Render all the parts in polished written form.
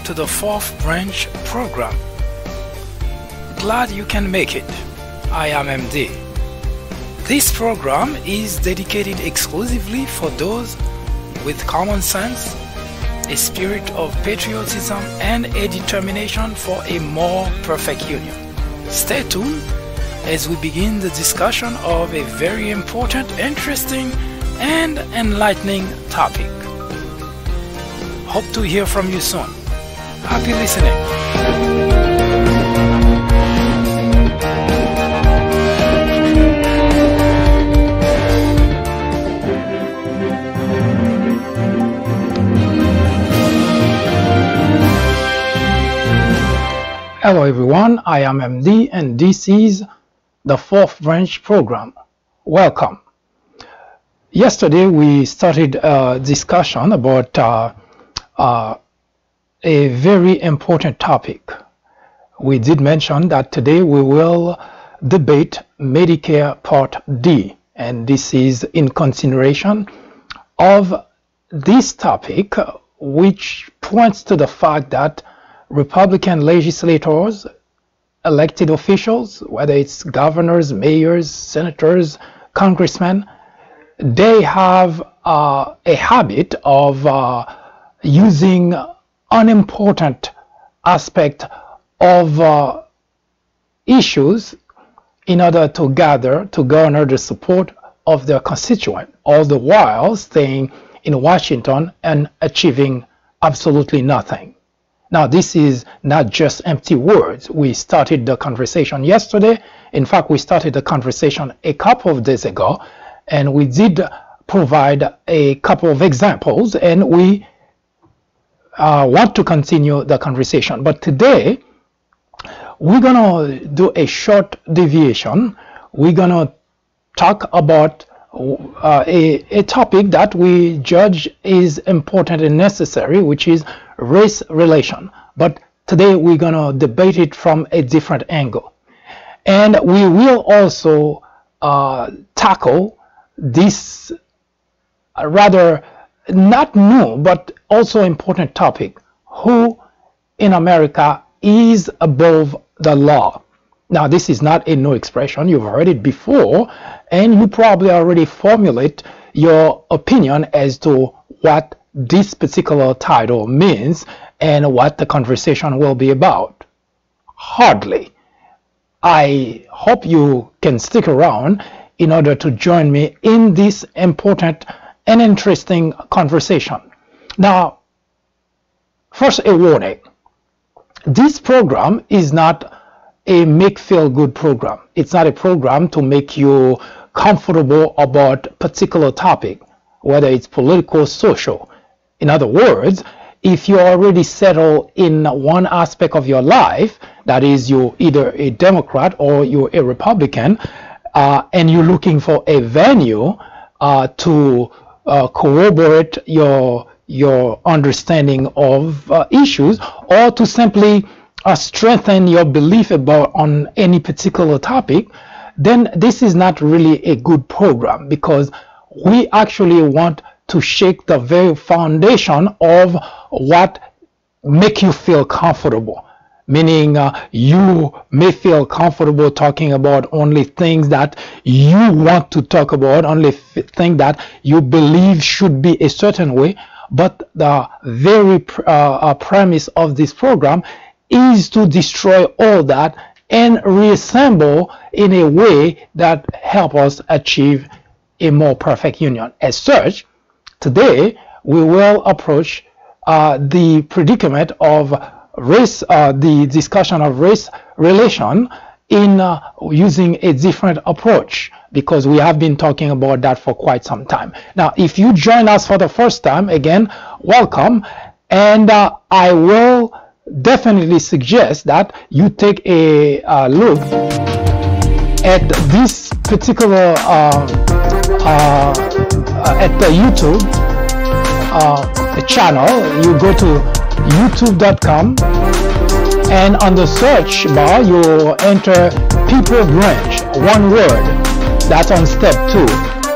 to the 4th branch program. Glad you can make it. I am MD. This program is dedicated exclusively for those with common sense, a spirit of patriotism, and a determination for a more perfect union. Stay tuned as we begin the discussion of a very important, interesting, and enlightening topic. Hope to hear from you soon. Happy listening. Hello everyone, I am MD and this is the 4th branch program. Welcome. Yesterday we started a discussion about a very important topic. We did mention that today we will debate Medicare Part D, and this is in consideration of this topic, which points to the fact that Republican legislators, elected officials, whether it's governors, mayors, senators, congressmen, they have a habit of using unimportant aspect of issues in order to garner the support of their constituent, all the while staying in Washington and achieving absolutely nothing. Now, this is not just empty words. We started the conversation yesterday. In fact, we started the conversation a couple of days ago, and we did provide a couple of examples, and we want to continue the conversation. But today, we're going to do a short deviation. We're going to talk about a topic that we judge is important and necessary, which is race relation. But today we're going to debate it from a different angle. And we will also tackle this rather not new but also important topic: who in America is above the law. Now, this is not a new expression. You've heard it before, and you probably already formulate your opinion as to what this particular title means and what the conversation will be about. Hardly. I hope you can stick around in order to join me in this important and interesting conversation. Now, first, a warning. This program is not a make-feel-good program. It's not a program to make you comfortable about a particular topic, whether it's political, social. In other words, if you're already settled in one aspect of your life, that is, you're either a Democrat or you're a Republican, and you're looking for a venue to corroborate your understanding of issues, or to simply strengthen your belief on any particular topic, then this is not really a good program, because we actually want to shake the very foundation of what make you feel comfortable. Meaning you may feel comfortable talking about only things that you want to talk about, only things that you believe should be a certain way. But the very premise of this program is to destroy all that and reassemble in a way that helps us achieve a more perfect union. As such, today we will approach the predicament of race, the discussion of race relation in using a different approach, because we have been talking about that for quite some time. Now, if you join us for the first time, again, welcome, and I will definitely suggest that you take a look at this particular at the YouTube channel. You go to youtube.com, and on the search bar you enter People Branch, one word. That's on step 2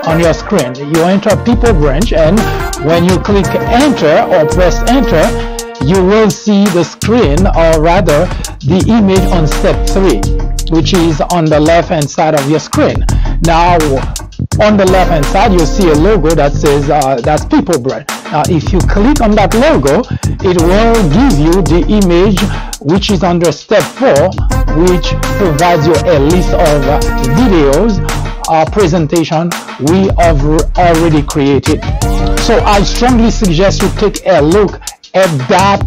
on your screen. You enter People Branch, and when you click enter or press enter, you will see the screen, or rather the image on step 3, which is on the left hand side of your screen. Now on the left hand side you'll see a logo that says that's People Branch. Now if you click on that logo, it will give you the image which is under step 4, which provides you a list of videos presentation we have already created. So I strongly suggest you take a look at that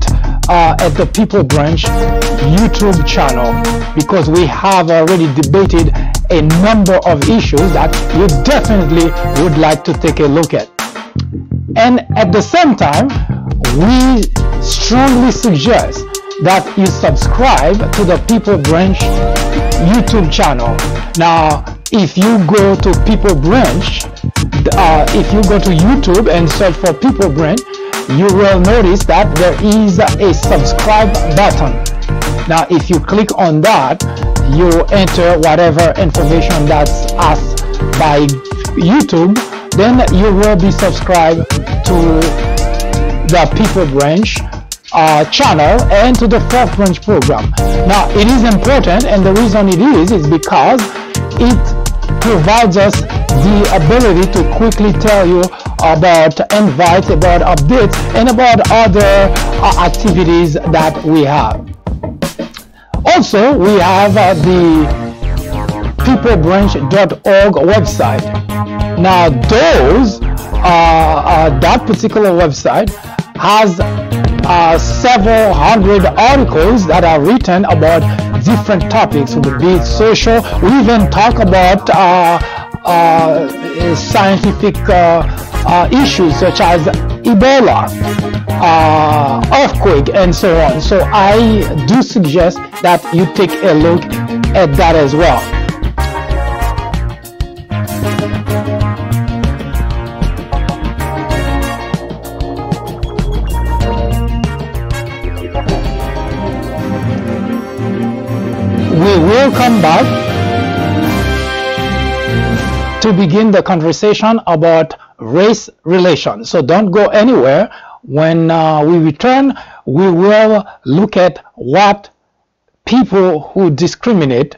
at the People Branch YouTube channel, because we have already debated a number of issues that you definitely would like to take a look at. And at the same time, we strongly suggest that you subscribe to the People Branch YouTube channel. Now if you go to People Branch, if you go to YouTube and search for People Branch, you will notice that there is a subscribe button. Now if you click on that, you enter whatever information that's asked by YouTube, then you will be subscribed to the People Branch channel and to the 4th Branch program. Now it is important, and the reason it is because it provides us the ability to quickly tell you about invites, about updates, and about other activities that we have. Also, we have the peoplebranch.org website. Now that particular website has several hundred articles that are written about different topics, be it social. We even talk about scientific issues such as Ebola, earthquake, and so on. So I do suggest that you take a look at that as well. We will come back to begin the conversation about race relations. So don't go anywhere. When we return, we will look at what people who discriminate,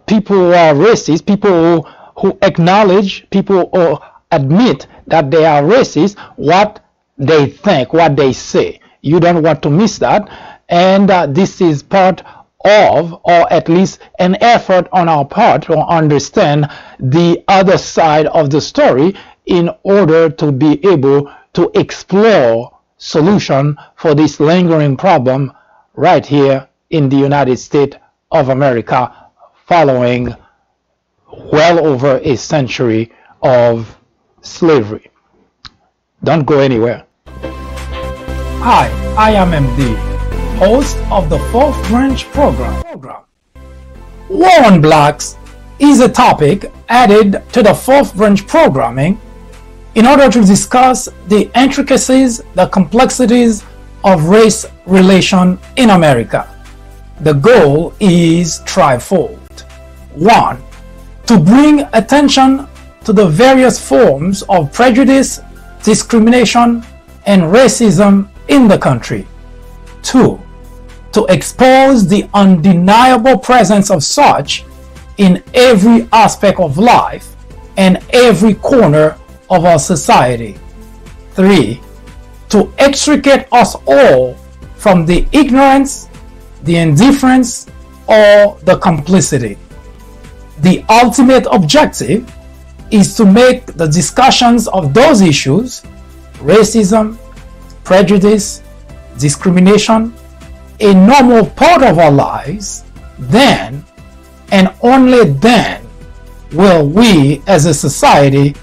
people who are racist, people who acknowledge, people who admit that they are racist, what they think, what they say. You don't want to miss that. And this is part of, or at least an effort on our part to understand the other side of the story in order to be able to explore solution for this lingering problem right here in the United States of America, following well over a century of slavery. Don't go anywhere. Hi, I am MD, host of the 4th Branch program. War on Blacks is a topic added to the 4th Branch programming in order to discuss the intricacies, the complexities of race relation in America. The goal is threefold. 1. To bring attention to the various forms of prejudice, discrimination, and racism in the country. 2. To expose the undeniable presence of such in every aspect of life and every corner of our society. 3. To extricate us all from the ignorance, the indifference, or the complicity. The ultimate objective is to make the discussions of those issues, racism, prejudice, discrimination, a normal part of our lives. Then, and only then, will we as a society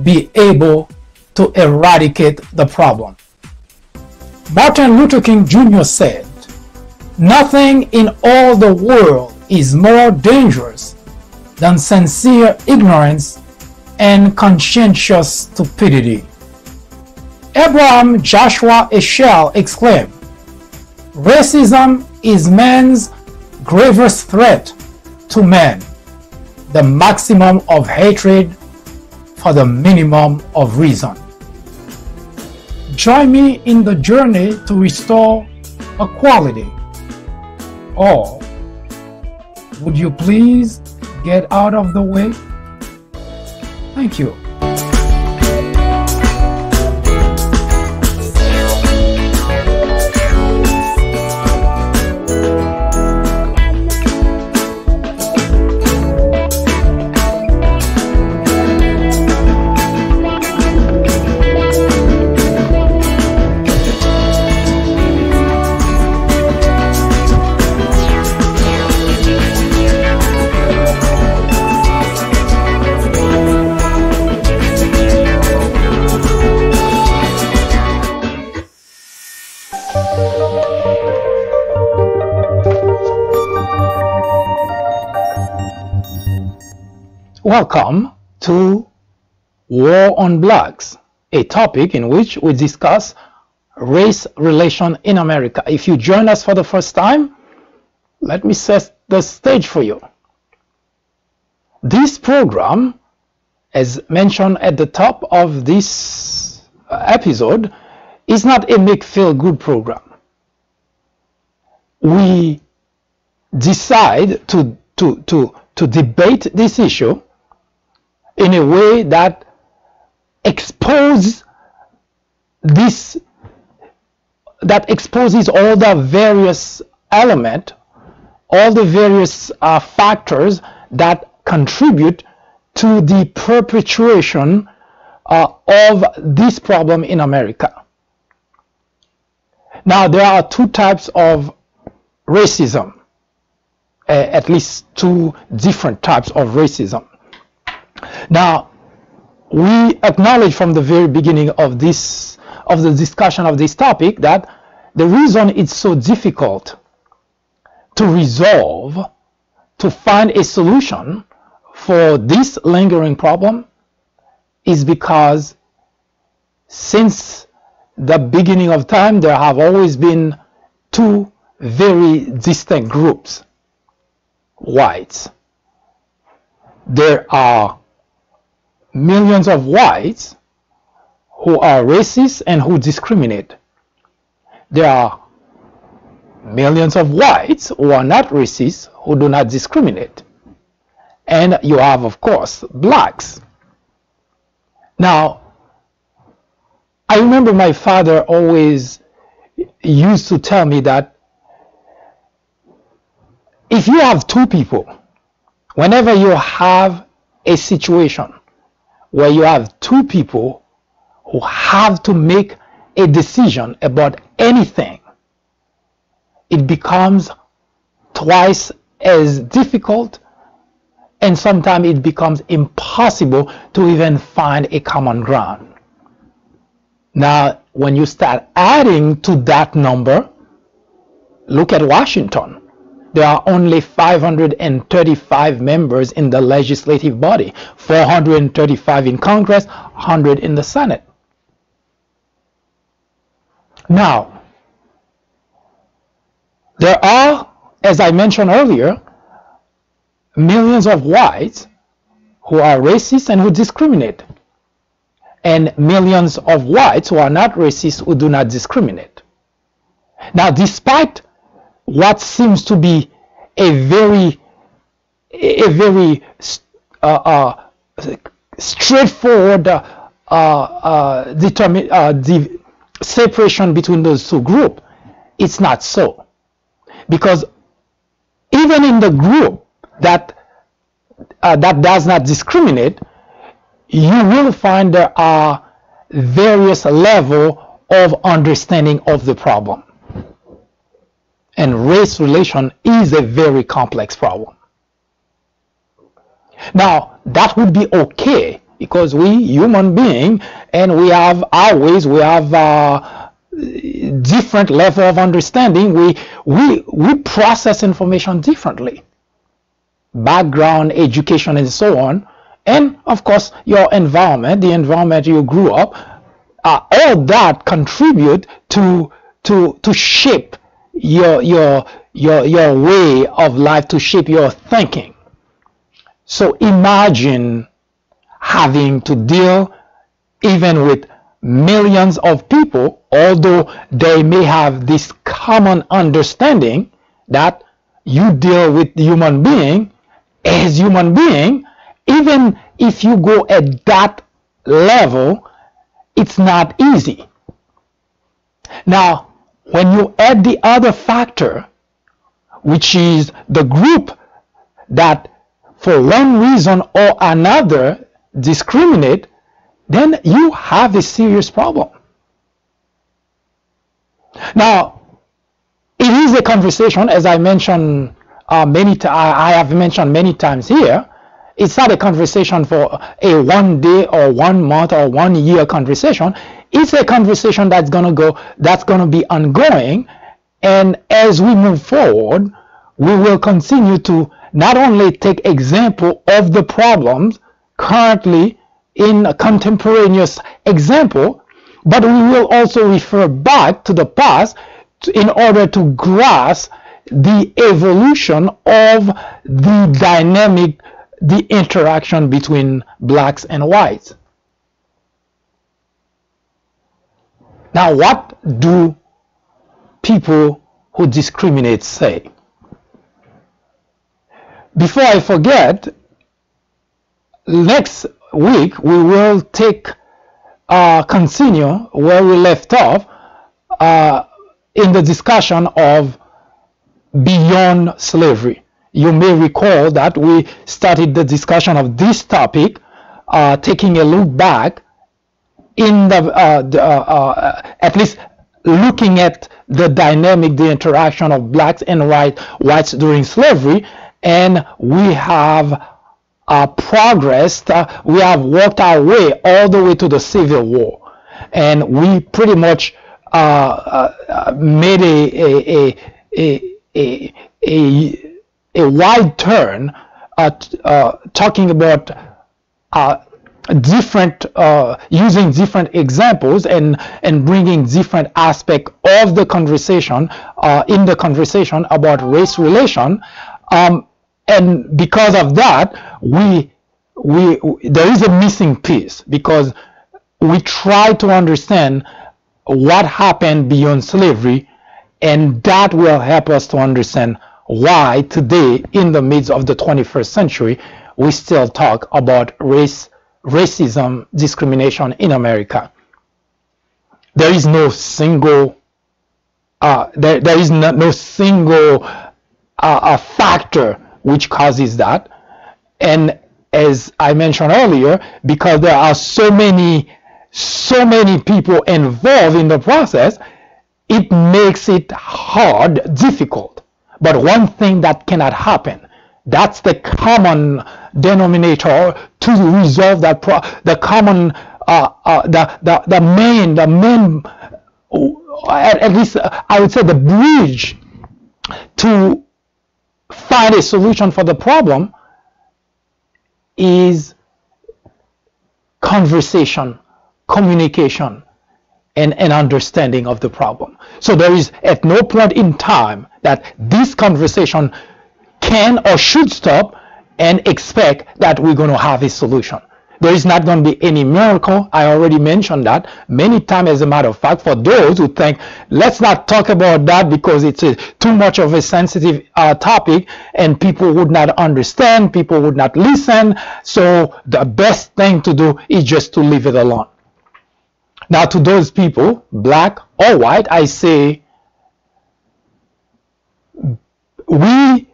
be able to eradicate the problem. Martin Luther King Jr. said, "Nothing in all the world is more dangerous than sincere ignorance and conscientious stupidity." Abraham Joshua Heschel exclaimed, "Racism is man's gravest threat to man, the maximum of hatred for the minimum of reason." Join me in the journey to restore equality. Or would you please get out of the way? Thank you. Welcome to War on Blacks, a topic in which we discuss race relation in America. If you join us for the first time, let me set the stage for you. This program, as mentioned at the top of this episode, is not a make-feel-good program. We decide to debate this issue in a way that exposes all the various elements, all the various factors that contribute to the perpetuation of this problem in America. Now, there are two types of racism, at least two different types of racism. Now, we acknowledge from the very beginning of the discussion of this topic that the reason it's so difficult to resolve, to find a solution for this lingering problem is because since the beginning of time there have always been two very distinct groups. Whites. There are millions of whites who are racist and who discriminate. There are millions of whites who are not racist, who do not discriminate. And you have, of course, blacks. Now, I remember my father always used to tell me that if you have two people, whenever you have a situation where you have two people who have to make a decision about anything, it becomes twice as difficult, and sometimes it becomes impossible to even find a common ground. Now, when you start adding to that number, look at Washington. There are only 535 members in the legislative body, 435 in Congress, 100 in the Senate. Now, there are, as I mentioned earlier, millions of whites who are racist and who discriminate, and millions of whites who are not racist who do not discriminate. Now, despite what seems to be a very straightforward the separation between those two groups, it's not so. Because even in the group that does not discriminate, you will find there are various levels of understanding of the problem. And race relation is a very complex problem. Now, that would be okay because we human beings, and we have always different level of understanding. We process information differently. Background, education, and so on, and of course your environment, the environment you grew up, all that contribute to shape your way of life, to shape your thinking. So imagine having to deal even with millions of people, although they may have this common understanding that you deal with human being as human being, even if you go at that level, it's not easy. Now, when you add the other factor, which is the group that for one reason or another discriminate, then you have a serious problem. Now, it is a conversation, as I mentioned I have mentioned many times here. It's not a conversation for a 1 day or 1 month or 1 year conversation. It's a conversation that's gonna be ongoing, and as we move forward, we will continue to not only take example of the problems currently in a contemporaneous example, but we will also refer back to the past in order to grasp the evolution of the dynamic, the interaction between blacks and whites. Now, what do people who discriminate say? Before I forget, next week we will continue where we left off in the discussion of beyond slavery. You may recall that we started the discussion of this topic, taking a look back in at least looking at the dynamic, the interaction of blacks and whites during slavery, and we have progressed. We have worked our way all the way to the Civil War, and we pretty much made a wide turn talking about different using different examples and bringing different aspects of the conversation in the conversation about race relation, and because of that there is a missing piece, because we try to understand what happened beyond slavery, and that will help us to understand why today, in the midst of the 21st century, we still talk about racism, discrimination in America. There is no single no single factor which causes that, and as I mentioned earlier, because there are so many people involved in the process, it makes it hard, difficult. But one thing that cannot happen, that's the common denominator to resolve that the common the main at least I would say the bridge to find a solution for the problem is conversation, communication, and an understanding of the problem. So there is at no point in time that this conversation can or should stop and expect that we're going to have a solution. There is not going to be any miracle. I already mentioned that many times, as a matter of fact, for those who think, let's not talk about that because it's too much of a sensitive topic and people would not understand, people would not listen. So the best thing to do is just to leave it alone. Now, to those people, black or white, I say, we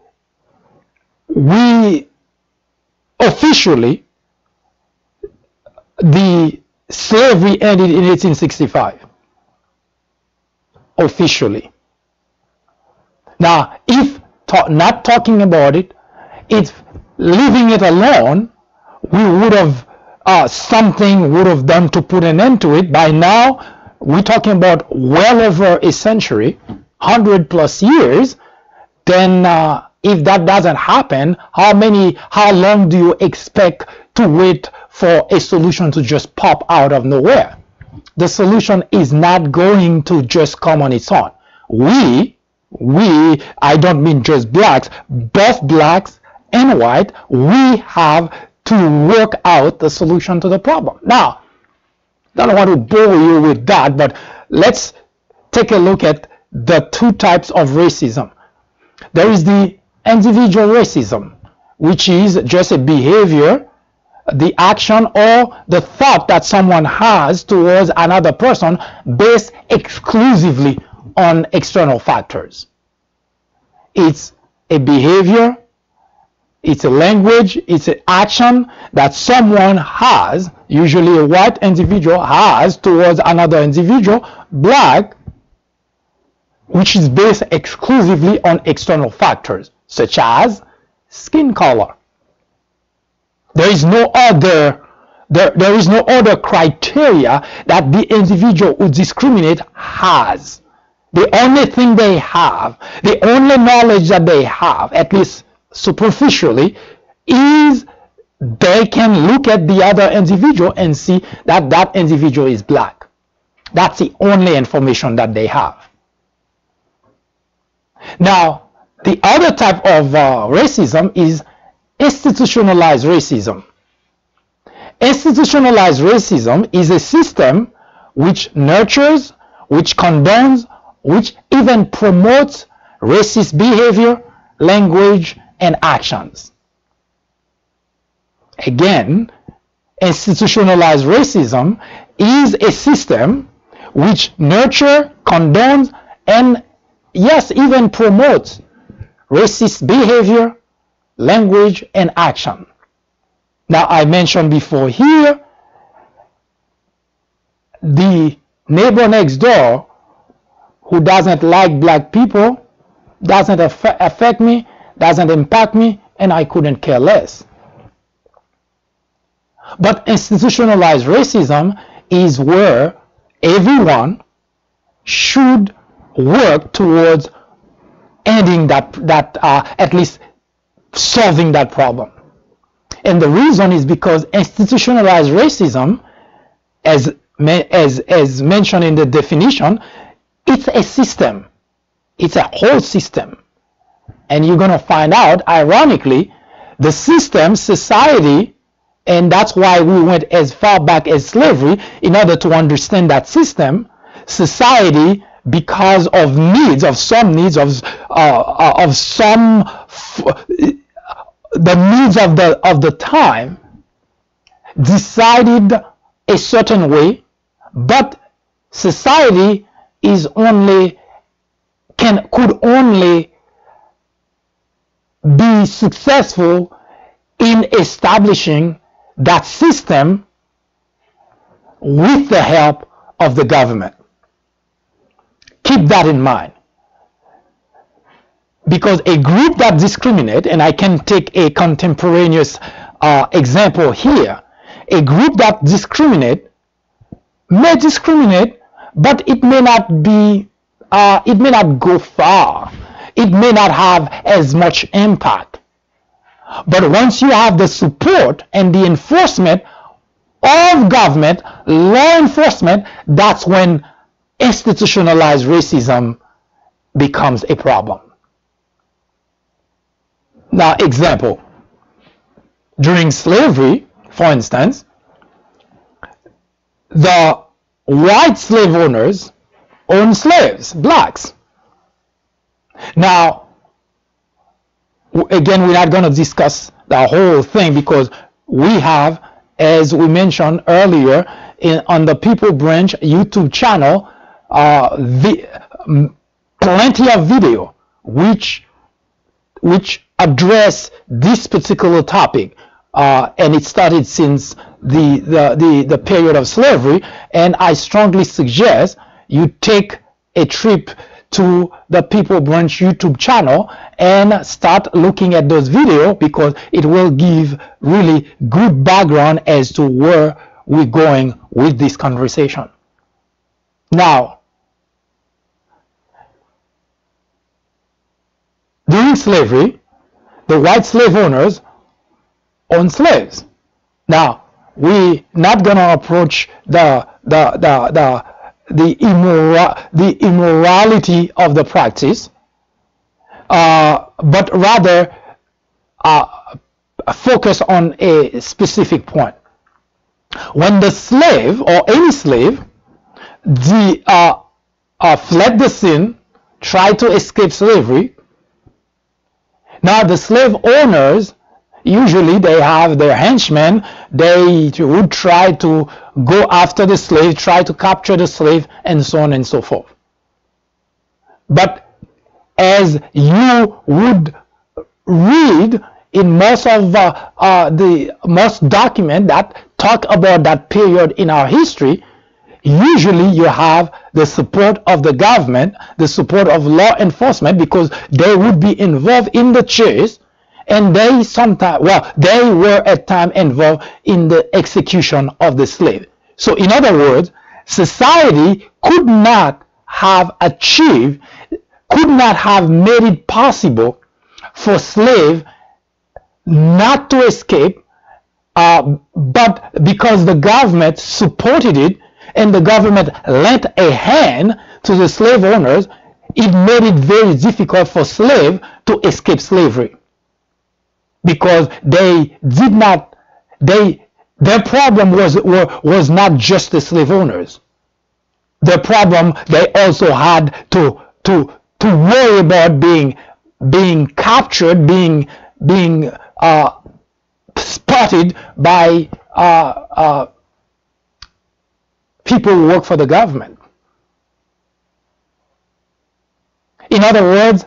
officially, the slavery ended in 1865, officially. Now, if not talking about it, if leaving it alone, we would have something would have done to put an end to it. By now, we're talking about well over a century, 100+ years. Then if that doesn't happen, how long do you expect to wait for a solution to just pop out of nowhere? The solution is not going to just come on its own. I don't mean just blacks, both blacks and white, we have to work out the solution to the problem. Now, Don't want to bore you with that, but let's take a look at the two types of racism. There is the individual racism, which is just a behavior, the action or the thought that someone has towards another person based exclusively on external factors. It's a behavior, it's a language, it's an action that someone has, usually a white individual has towards another individual, black, which is based exclusively on external factors, such as skin color. There is no other criteria that the individual who discriminates has. The only thing they have, the only knowledge that they have, at least superficially, is they can look at the other individual and see that that individual is black. That's the only information that they have. Now, the other type of racism is institutionalized racism. Institutionalized racism is a system which nurtures, which condones, which even promotes racist behavior, language, and actions. Again, institutionalized racism is a system which nurtures, condones, and yes, even promotes racist behavior, language, and action. Now, I mentioned before here, the neighbor next door who doesn't like black people doesn't affect me, doesn't impact me, and I couldn't care less. But institutionalized racism is where everyone should work towards ending that at least solving that problem. And the reason is because institutionalized racism, as mentioned in the definition, it's a system. It's a whole system. And you're going to find out, ironically, the system, society, and that's why we went as far back as slavery, in order to understand that system, society, because of needs, of some needs, the needs of the time, decided a certain way, but society is could only be successful in establishing that system with the help of the government. Keep that in mind. Because a group that discriminates, and I can take a contemporaneous example here, a group that discriminates may discriminate, but it may not be, it may not go far. It may not have as much impact. But once you have the support and the enforcement of government, law enforcement, that's when institutionalized racism becomes a problem. Now, example, during slavery, for instance, the white slave owners owned slaves, blacks. Now, again, we're not going to discuss the whole thing because we have, as we mentioned earlier, on the People Branch YouTube channel, plenty of video which address this particular topic, and it started since the period of slavery. And I strongly suggest you take a trip to the People Branch YouTube channel and start looking at those videos, because it will give really good background as to where we're going with this conversation. Now, during slavery, the white slave owners owned slaves. Now, we're not going to approach the immorality of the practice, but rather focus on a specific point. When the slave or any slave fled the scene, tried to escape slavery, now the slave owners, usually they have their henchmen, they would try to go after the slave, try to capture the slave, and so on and so forth. But as you would read in most of the most documents that talk about that period in our history, usually you have the support of the government, the support of law enforcement, because they would be involved in the chase, and they were at times involved in the execution of the slave. So in other words, society could not have made it possible for slave not to escape, but because the government supported it and the government lent a hand to the slave owners, it made it very difficult for slaves to escape slavery, because their problem was not just the slave owners. The problem, they also had to worry about being captured, being spotted by people who work for the government. In other words,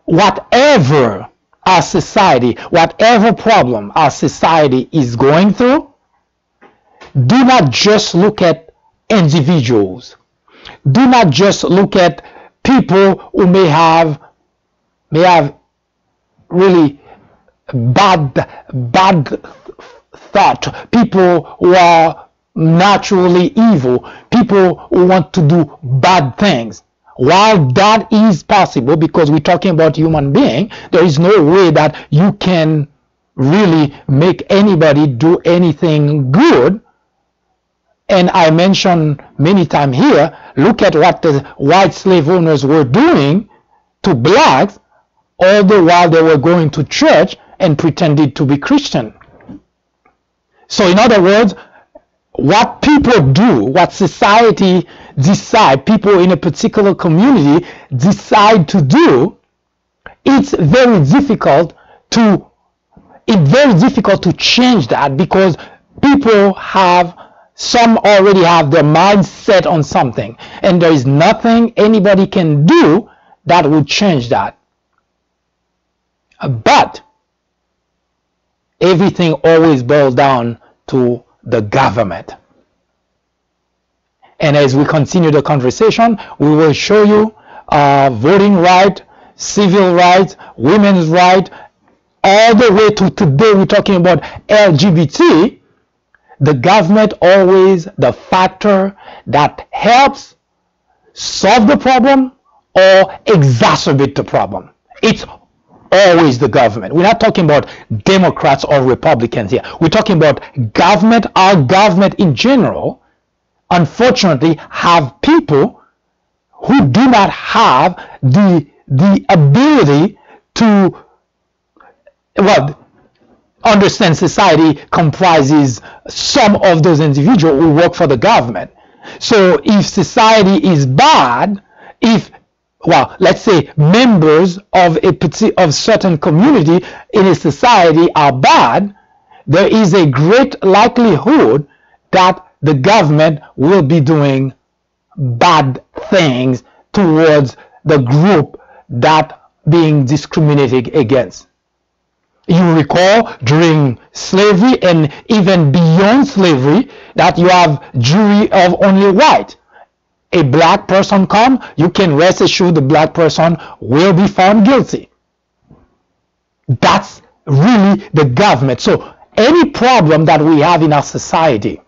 whatever problem our society is going through, do not just look at individuals. Do not just look at people who may have really bad thought, people who are naturally evil, people who want to do bad things. While that is possible, because we're talking about human being, there is no way that you can really make anybody do anything good. And I mentioned many times here, look at what the white slave owners were doing to blacks, all the while they were going to church and pretended to be Christian. So in other words, what people do, what society decide, people in a particular community decide to do, it's very difficult to change that, because some already have their mind set on something, and there is nothing anybody can do that would change that. But everything always boils down to the government. And as we continue the conversation, we will show you voting right, civil rights, women's rights, all the way to today we're talking about LGBT. The government always the factor that helps solve the problem or exacerbate the problem. It's always the government. We're not talking about Democrats or Republicans here. We're talking about government. Our government in general, unfortunately, have people who do not have the ability to understand society comprises some of those individuals who work for the government. So if society is bad, let's say members of a certain community in a society are bad, there is a great likelihood that the government will be doing bad things towards the group that being discriminated against. You recall during slavery and even beyond slavery that you have jury of only white. A black person come, you can rest assured the black person will be found guilty. That's really the government. So any problem that we have in our society,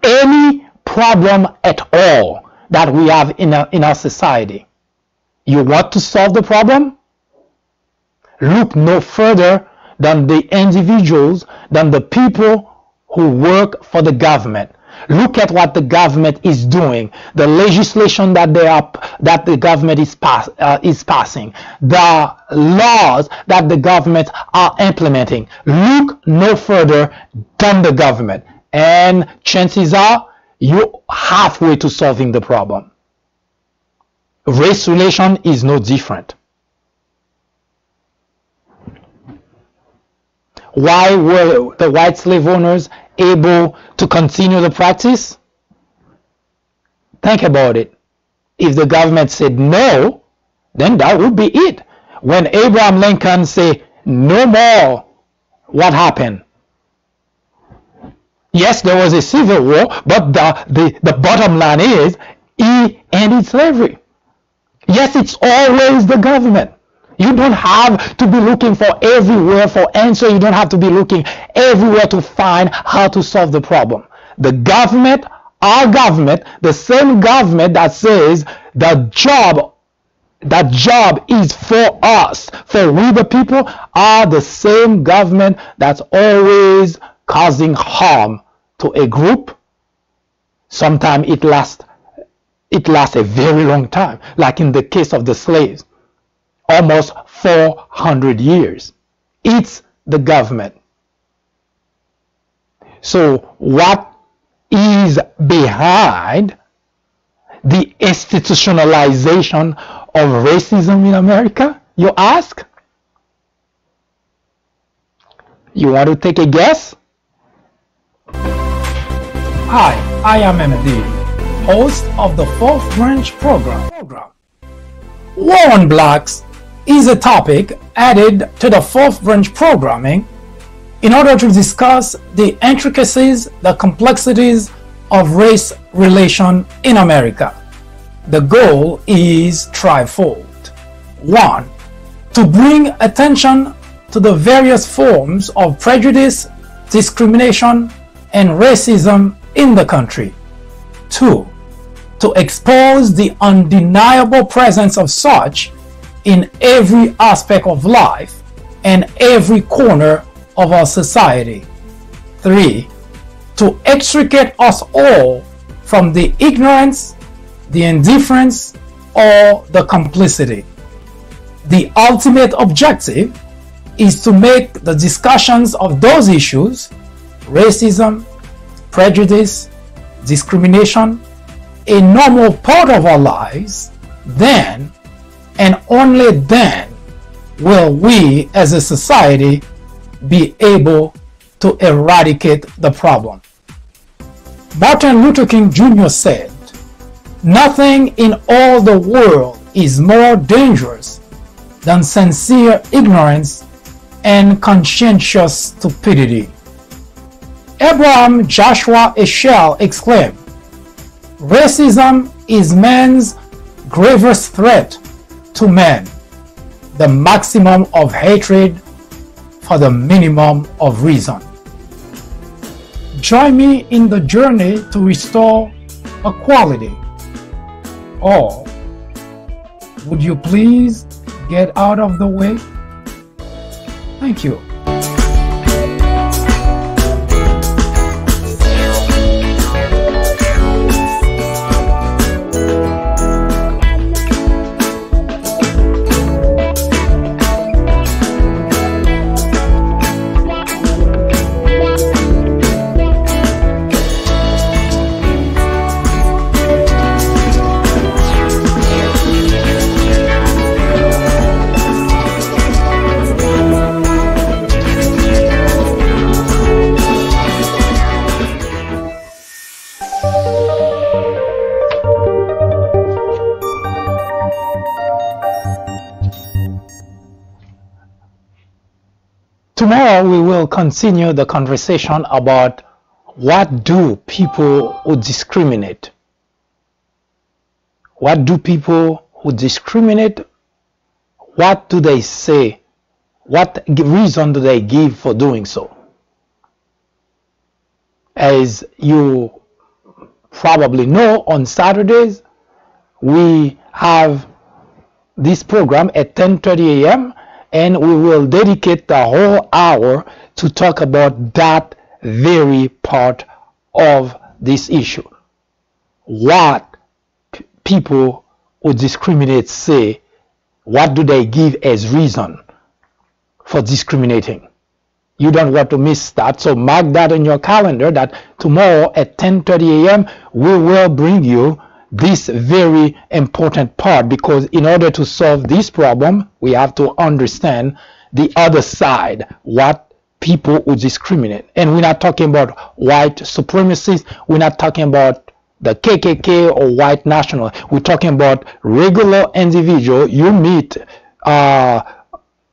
any problem at all that we have in our society, you want to solve the problem? Look no further than the individuals, than the people who work for the government. Look at what the government is doing, the legislation that the government is passing, the laws that the government are implementing. Look no further than the government, and chances are you're halfway to solving the problem. Race relation is no different. Why were the white slave owners able to continue the practice? Think about it. If the government said no, then that would be it. When Abraham Lincoln said no more, what happened? Yes, there was a civil war, but the bottom line is he ended slavery. Yes, it's always the government. You don't have to be looking for everywhere for answer. You don't have to be looking everywhere to find how to solve the problem. The government, our government, the same government that says that job is for us, for we the people, are the same government that's always causing harm to a group. Sometimes it lasts a very long time, like in the case of the slaves. Almost 400 years. It's the government. So what is behind the institutionalization of racism in America, you ask? You want to take a guess? Hi, I am MD, host of the Fourth Branch program. War on Blacks is a topic added to the Fourth Branch programming in order to discuss the intricacies, the complexities of race relation in America. The goal is threefold. 1. To bring attention to the various forms of prejudice, discrimination, and racism in the country. 2. To expose the undeniable presence of such in every aspect of life and every corner of our society. 3. To extricate us all from the ignorance, the indifference, or the complicity. The ultimate objective is to make the discussions of those issues, racism, prejudice, discrimination, a normal part of our lives. Then and only then will we as a society be able to eradicate the problem. Martin Luther King Jr. said, "Nothing in all the world is more dangerous than sincere ignorance and conscientious stupidity." Abraham Joshua Heschel exclaimed, "Racism is man's gravest threat to man, the maximum of hatred for the minimum of reason." Join me in the journey to restore equality. Or would you please get out of the way? Thank you. Tomorrow we will continue the conversation about what do people who discriminate. What do people who discriminate, what do they say? What reason do they give for doing so? As you probably know, on Saturdays we have this program at 10:30 a.m. and we will dedicate the whole hour to talk about that very part of this issue. What people who discriminate say, what do they give as reason for discriminating? You don't want to miss that, so mark that in your calendar that tomorrow at 10:30 a.m. we will bring you this very important part, because in order to solve this problem we have to understand the other side, what people who discriminate. And we're not talking about white supremacists, we're not talking about the KKK or white national, we're talking about regular individual you meet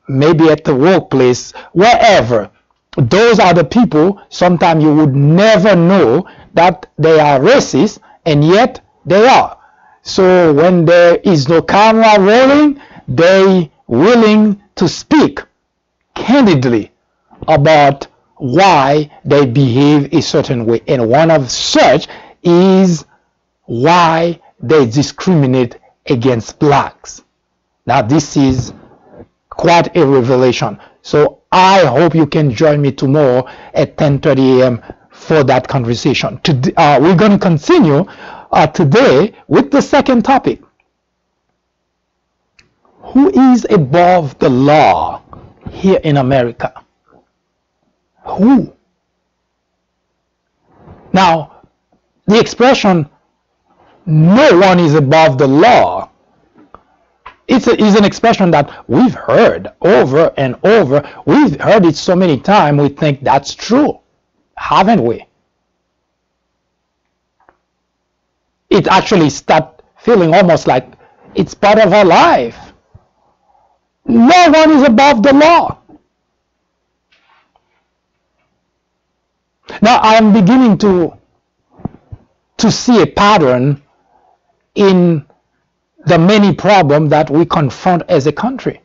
maybe at the workplace, wherever. Those are the people sometimes you would never know that they are racist, and yet they are. So when there is no camera rolling, they willing to speak candidly about why they behave a certain way, and one of such is why they discriminate against blacks. Now this is quite a revelation. So I hope you can join me tomorrow at 10:30 a.m. for that conversation. We're going to continue today with the second topic. Who is above the law here in America? Who? Now, the expression, no one is above the law, is an expression that we've heard over and over. We've heard it so many times, we think that's true, haven't we? It actually starts feeling almost like it's part of our life. No one is above the law. Now I'm beginning to see a pattern in the many problems that we confront as a country.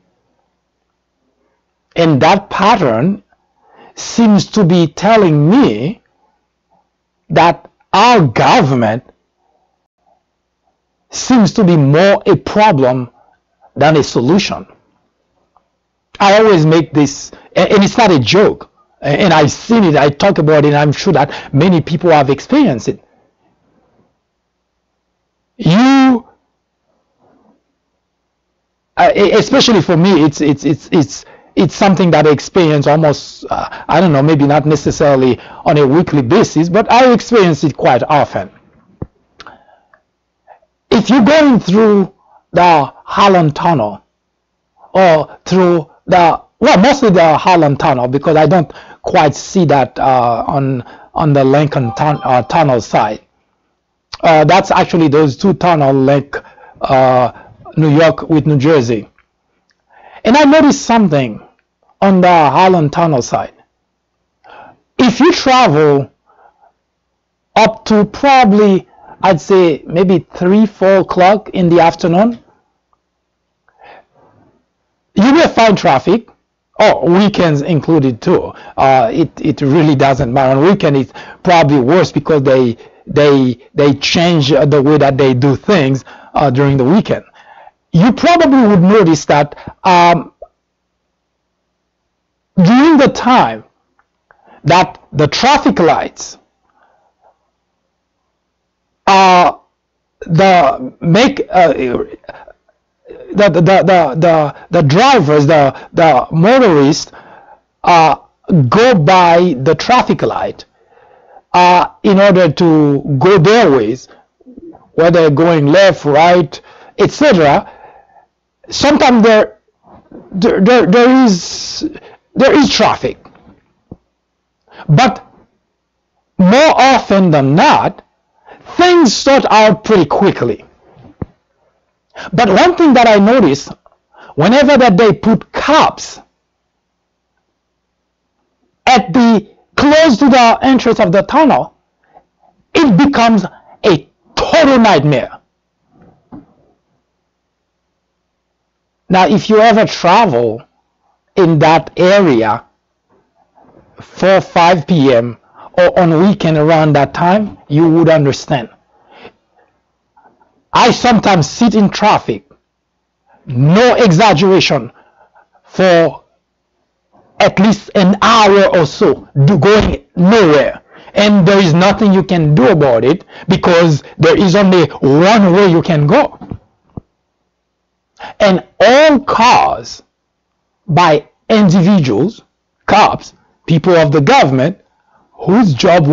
And that pattern seems to be telling me that our government seems to be more a problem than a solution. I always make this, and it's not a joke, and I've seen it, I talk about it, and I'm sure that many people have experienced it. Especially for me, it's something that I experience almost, I don't know, maybe not necessarily on a weekly basis, but I experience it quite often. If you're going through the Holland Tunnel, or through mostly the Holland Tunnel, because I don't quite see that on the Lincoln Tunnel side. That's actually those two tunnels link New York with New Jersey. And I noticed something on the Holland Tunnel side. If you travel up to probably, I'd say maybe 3-4 o'clock in the afternoon, you will find traffic. Oh, weekends included too. It really doesn't matter. On weekend it's probably worse because they change the way that they do things during the weekend. You probably would notice that during the time that the traffic lights the drivers, the motorists go by the traffic light in order to go their ways, whether going left, right, etc. Sometimes there is traffic, but more often than not, things sort out pretty quickly. But one thing that I notice, whenever that they put cops at the close to the entrance of the tunnel, it becomes a total nightmare. Now, if you ever travel in that area 4-5 p.m. or on weekend around that time, you would understand. I sometimes sit in traffic, no exaggeration, for at least an hour or so, going nowhere. and there is nothing you can do about it because there is only one way you can go. And all caused by individuals, cops, people of the government, whose job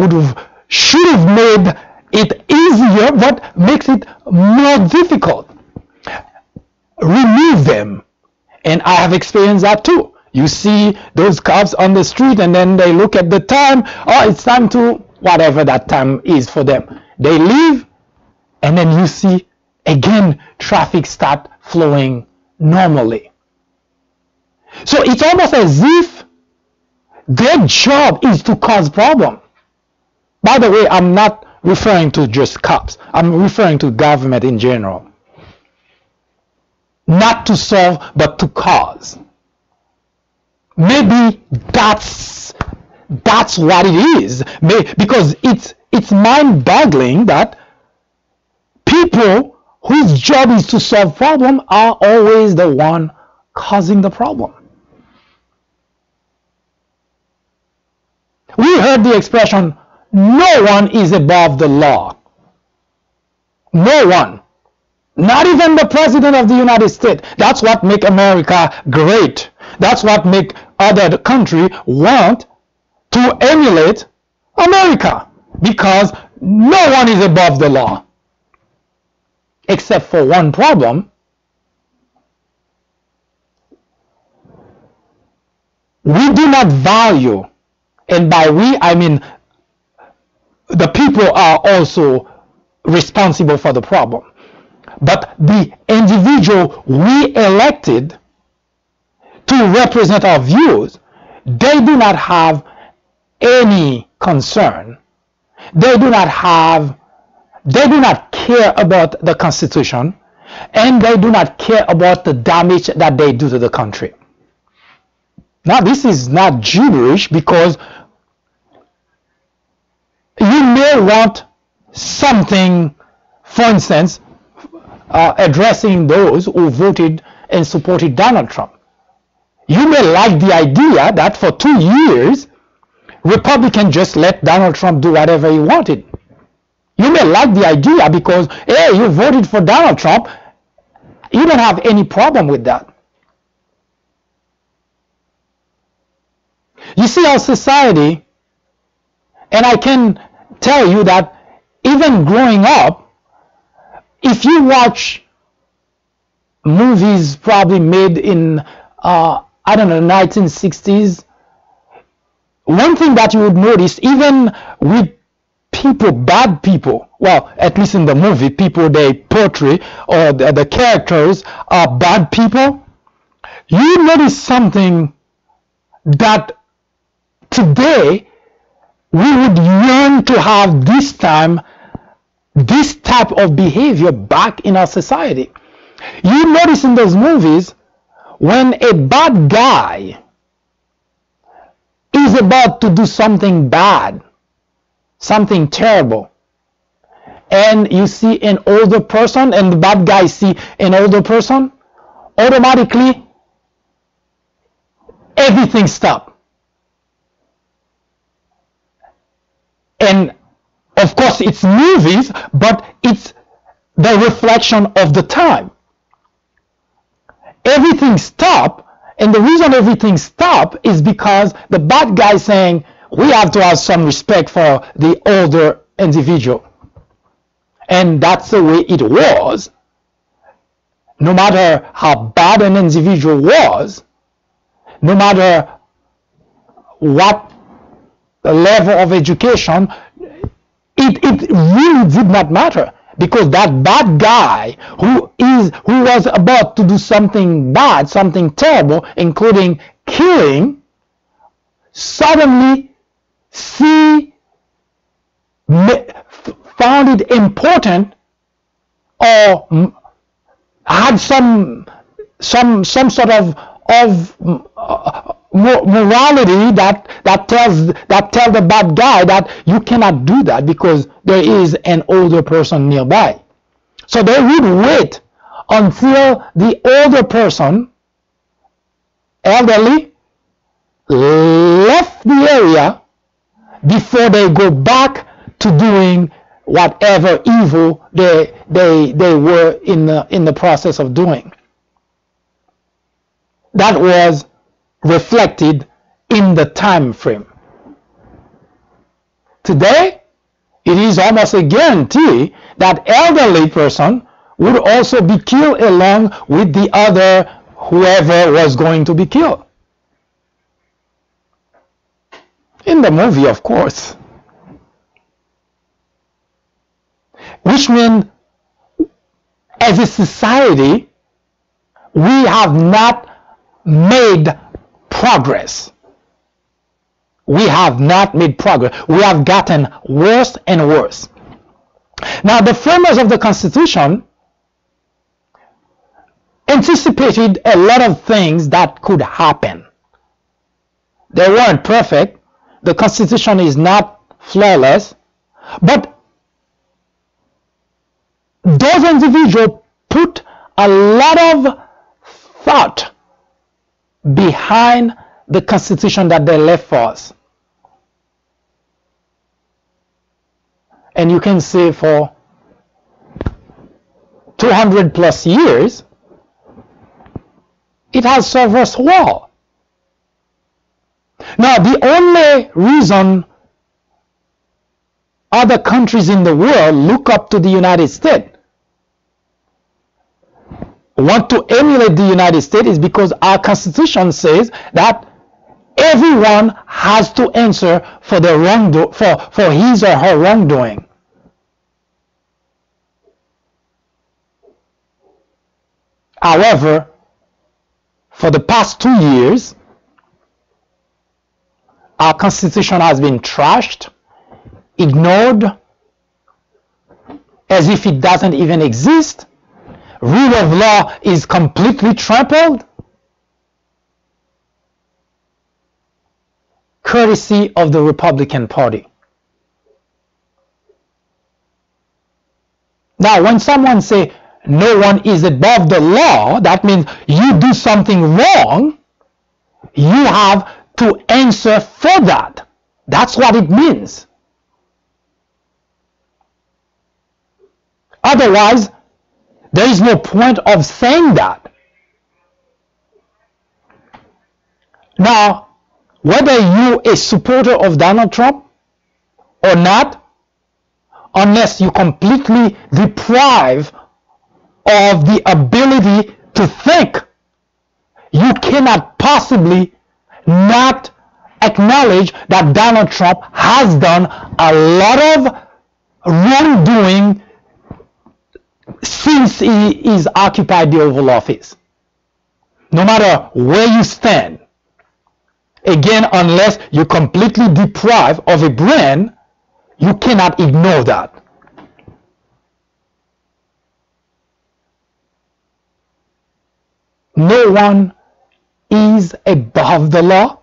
should have made it easier but makes it more difficult. Remove them. And I have experienced that too. You see those cops on the street and then they look at the time. Oh, it's time to whatever that time is for them. They leave and then you see again traffic start flowing normally. So it's almost as if their job is to cause problem. By the way, I'm not referring to just cops. I'm referring to government in general. Not to solve, but to cause. Maybe that's what it is. Because it's mind-boggling that people whose job is to solve problem are always the one causing the problem. We heard the expression, no one is above the law. No one. Not even the President of the United States. That's what makes America great. That's what makes other countries want to emulate America. Because no one is above the law. Except for one problem. We do not value, and by we I mean the people are also responsible for the problem. But the individual we elected to represent our views, they do not have any concern. They do not care about the Constitution, and they do not care about the damage that they do to the country. Now, this is not gibberish, because you may want something, for instance, addressing those who voted and supported Donald Trump. You may like the idea that for 2 years, Republicans just let Donald Trump do whatever he wanted. You may like the idea because, hey, you voted for Donald Trump. You don't have any problem with that. You see, our society, and I can tell you that even growing up, if you watch movies probably made in, I don't know, 1960s, one thing that you would notice, even with people, bad people, well, at least in the movie, people they portray, or the characters are bad people, you notice something that today we would yearn to have this type of behavior back in our society. You notice in those movies, when a bad guy is about to do something bad, something terrible, and you see an older person and the bad guy see an older person, automatically everything stops. And of course it's movies, but it's the reflection of the time. Everything stops, and the reason everything stops is because the bad guy is saying, we have to have some respect for the older individual. And that's the way it was. No matter how bad an individual was, no matter what level of education, it really did not matter, because that bad guy who was about to do something bad, something terrible, including killing, suddenly found it important, or had some sort of morality that tells the bad guy that you cannot do that because there is an older person nearby. So they would wait until the older person, elderly, left the area, before they go back to doing whatever evil they were in the process of doing. That was reflected in the time frame. Today, it is almost a guarantee that elderly person would also be killed along with the other whoever was going to be killed. In the movie, of course. Which means, as a society, we have not made progress. We have not made progress. We have gotten worse and worse. Now, the framers of the Constitution anticipated a lot of things that could happen. They weren't perfect. The Constitution is not flawless. But those individuals put a lot of thought behind the Constitution that they left for us. And you can say for 200 plus years, it has served us well. Now, the only reason other countries in the world look up to the United States, want to emulate the United States, is because our Constitution says that everyone has to answer for their for his or her wrongdoing. However, for the past 2 years, our Constitution has been trashed, ignored, as if it doesn't even exist. Rule of law is completely trampled, courtesy of the Republican Party. Now, when someone says no one is above the law, that means you do something wrong, you have to answer for that. That's what it means. Otherwise, there is no point of saying that. Now, whether you're a supporter of Donald Trump or not, unless you completely deprive of the ability to think, you cannot possibly not acknowledge that Donald Trump has done a lot of wrongdoing since he is occupied the Oval Office. No matter where you stand, again, unless you're completely deprived of a brain, you cannot ignore that. No one is above the law.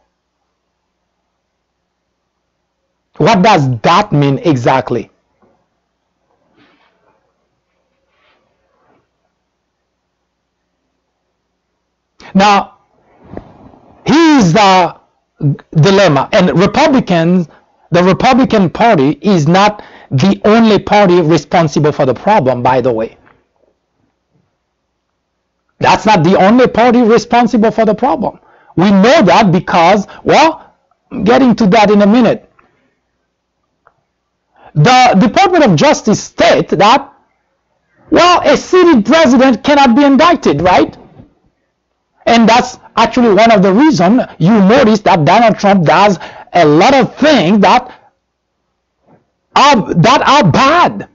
What does that mean exactly? Now, here's the dilemma, and the Republican Party is not the only party responsible for the problem, by the way. That's not the only party responsible for the problem. We know that because, well, I'm getting to that in a minute. The Department of Justice states that, well, a sitting president cannot be indicted, right? And that's actually one of the reasons you notice that Donald Trump does a lot of things that are bad.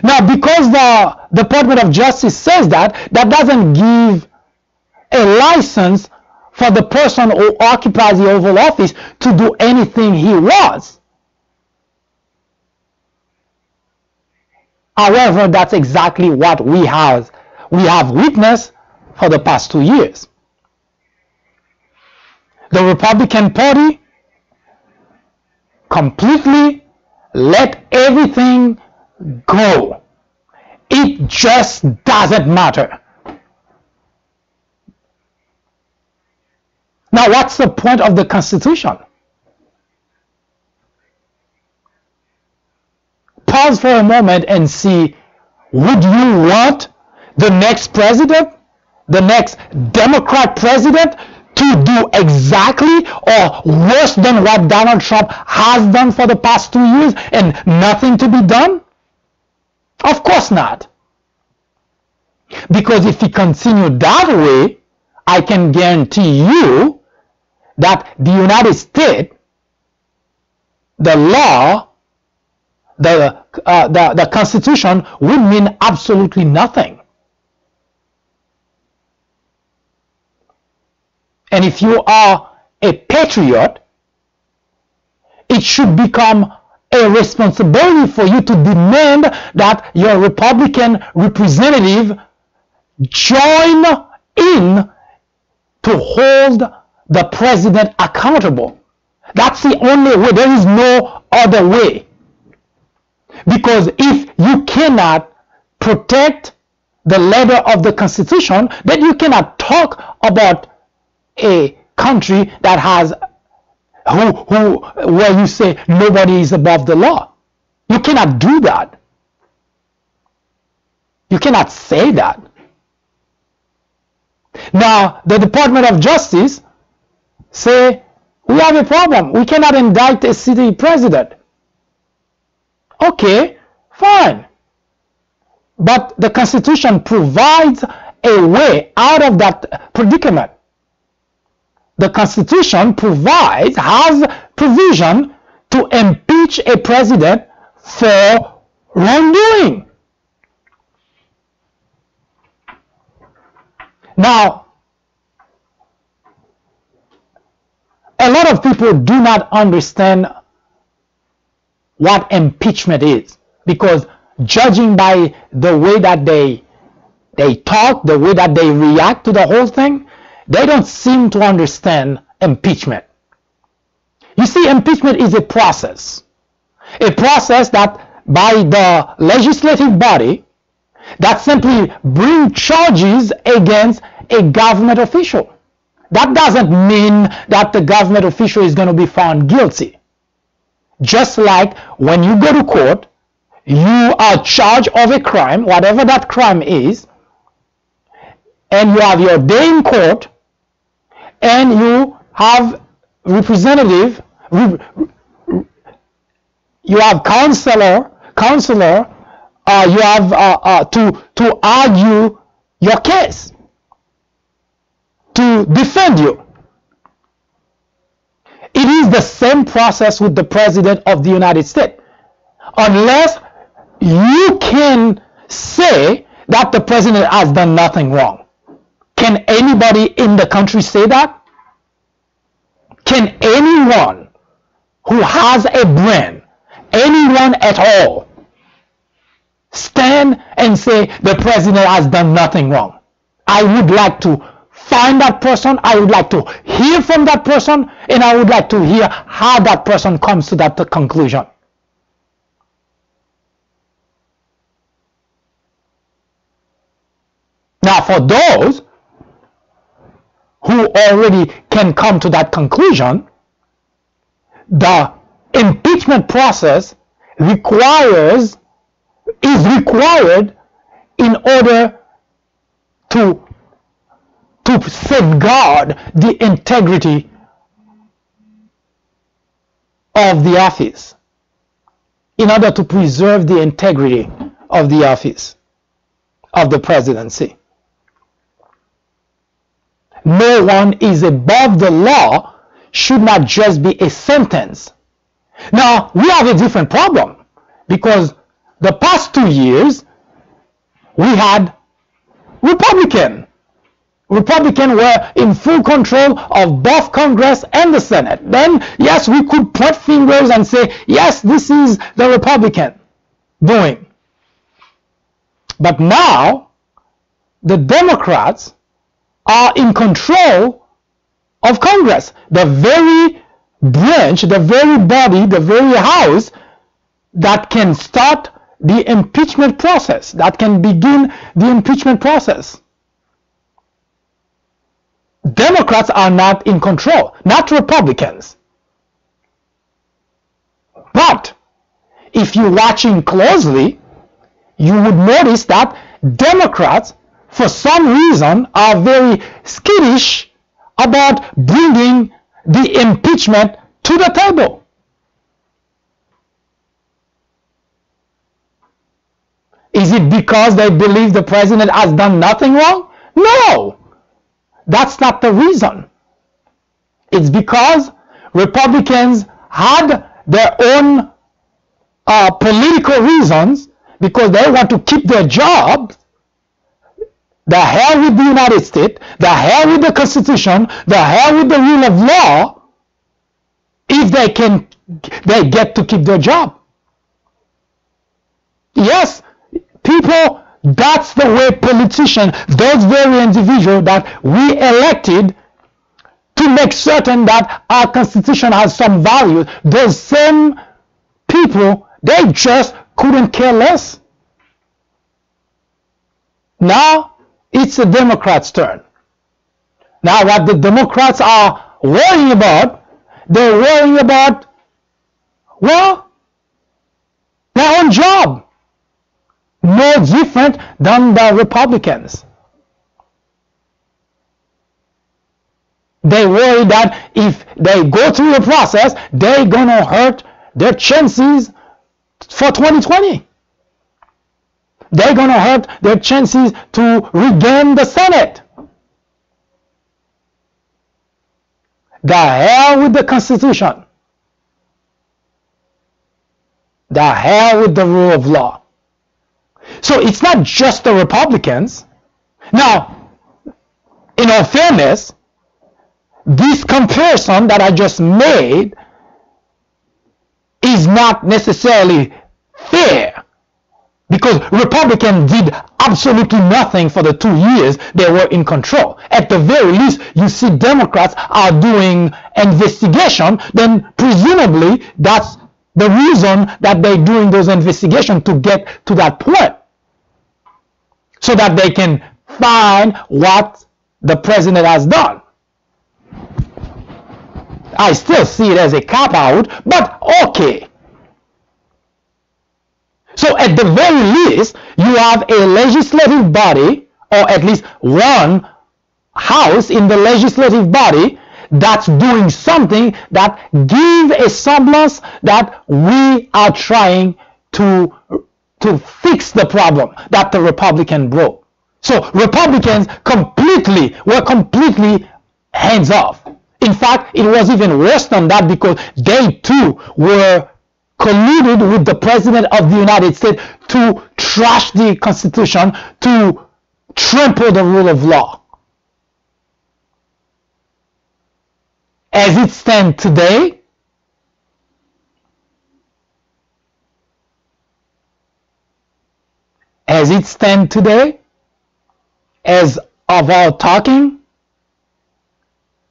Now, because the Department of Justice says that, that doesn't give a license for the person who occupies the Oval Office to do anything he wants. However, that's exactly what we have witnessed for the past 2 years. The Republican Party completely let everything go. It just doesn't matter. Now, what's the point of the Constitution? pause for a moment and see, would you want the next president, the next Democrat president, to do exactly or worse than what Donald Trump has done for the past 2 years and nothing to be done? Of course not. Because if he continued that way, I can guarantee you that the United States, the law, the Constitution would mean absolutely nothing. And if you are a patriot, it should become a responsibility for you to demand that your Republican representative join in to hold the president accountable. That's the only way. There is no other way. Because if you cannot protect the letter of the Constitution, then you cannot talk about a country that has where you say nobody is above the law. You cannot do that. You cannot say that. Now, the Department of Justice say, we have a problem. We cannot indict a city president. Okay, fine. But the Constitution provides a way out of that predicament. The Constitution has provision to impeach a president for wrongdoing. Now, a lot of people do not understand what impeachment is, because judging by the way that they talk, the way that they react to the whole thing, they don't seem to understand impeachment. You see, impeachment is a process that by the legislative body that simply bring charges against a government official. That doesn't mean that the government official is going to be found guilty. Just like when you go to court, you are charged of a crime, whatever that crime is, and you have your day in court, and you have representative, you have counselor, you have to argue your case, to defend you. It is the same process with the President of the United States. Unless you can say that the President has done nothing wrong. Can anybody in the country say that? Can anyone who has a brain, anyone at all, stand and say the president has done nothing wrong? I would like to find that person, I would like to hear from that person, and I would like to hear how that person comes to that conclusion. Now, for those who already can come to that conclusion, the impeachment process is required in order to safeguard the integrity of the office, in order to preserve the integrity of the office of the presidency. No one is above the law should not just be a sentence. Now, we have a different problem, because the past 2 years we had Republicans were in full control of both Congress and the Senate. Then, yes, we could point fingers and say, yes, this is the Republican doing. But now, the Democrats are in control of Congress. The very branch, the very body, the very house that can start the impeachment process, that can begin the impeachment process. Democrats are not in control, not Republicans. But if you're watching closely, you would notice that Democrats, for some reason, are very skittish about bringing the impeachment to the table. Is it because they believe the president has done nothing wrong? No, that's not the reason. It's because Republicans had their own political reasons, because they want to keep their jobs. The hell with the United States, the hell with the Constitution, the hell with the rule of law, if they get to keep their job. Yes, people, that's the way politicians, those very individuals that we elected to make certain that our Constitution has some value, those same people, they just couldn't care less. Now, it's the Democrats' turn. Now, what the Democrats are worrying about, they're worrying about, well, their own job. No different than the Republicans. They worry that if they go through the process, they're going to hurt their chances for 2020. They're going to hurt their chances to regain the Senate. The hell with the Constitution. The hell with the rule of law. So it's not just the Republicans. Now, in all fairness, this comparison that I just made is not necessarily fair, because Republicans did absolutely nothing for the 2 years they were in control. At the very least, you see Democrats are doing investigation, then presumably that's the reason that they're doing those investigations, to get to that point, so that they can find what the president has done. I still see it as a cop-out, but okay. So at the very least, you have a legislative body, or at least one house in the legislative body, that's doing something that gives a semblance that we are trying to fix the problem that the Republican broke. So Republicans were completely hands off. In fact, it was even worse than that, because they too were colluded with the President of the United States to trash the Constitution, to trample the rule of law. As it stands today, as of our talking,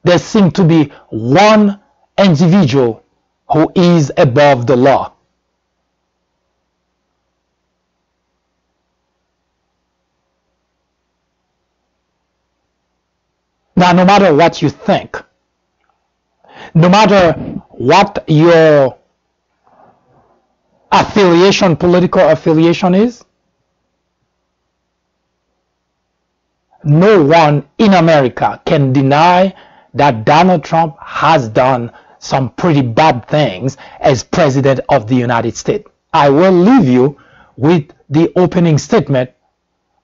there seems to be one individual who is above the law. Now, no matter what you think, no matter what your affiliation, political affiliation is, no one in America can deny that Donald Trump has done some pretty bad things as President of the United States. I will leave you with the opening statement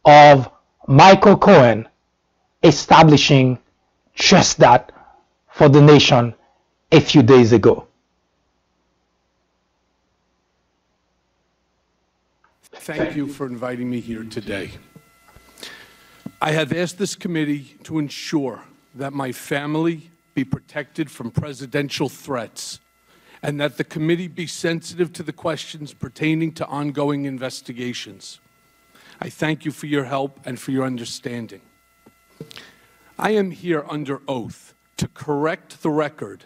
of Michael Cohen establishing just that for the nation a few days ago. Thank you for inviting me here today. I have asked this committee to ensure that my family be protected from presidential threats, and that the committee be sensitive to the questions pertaining to ongoing investigations. I thank you for your help and for your understanding. I am here under oath to correct the record,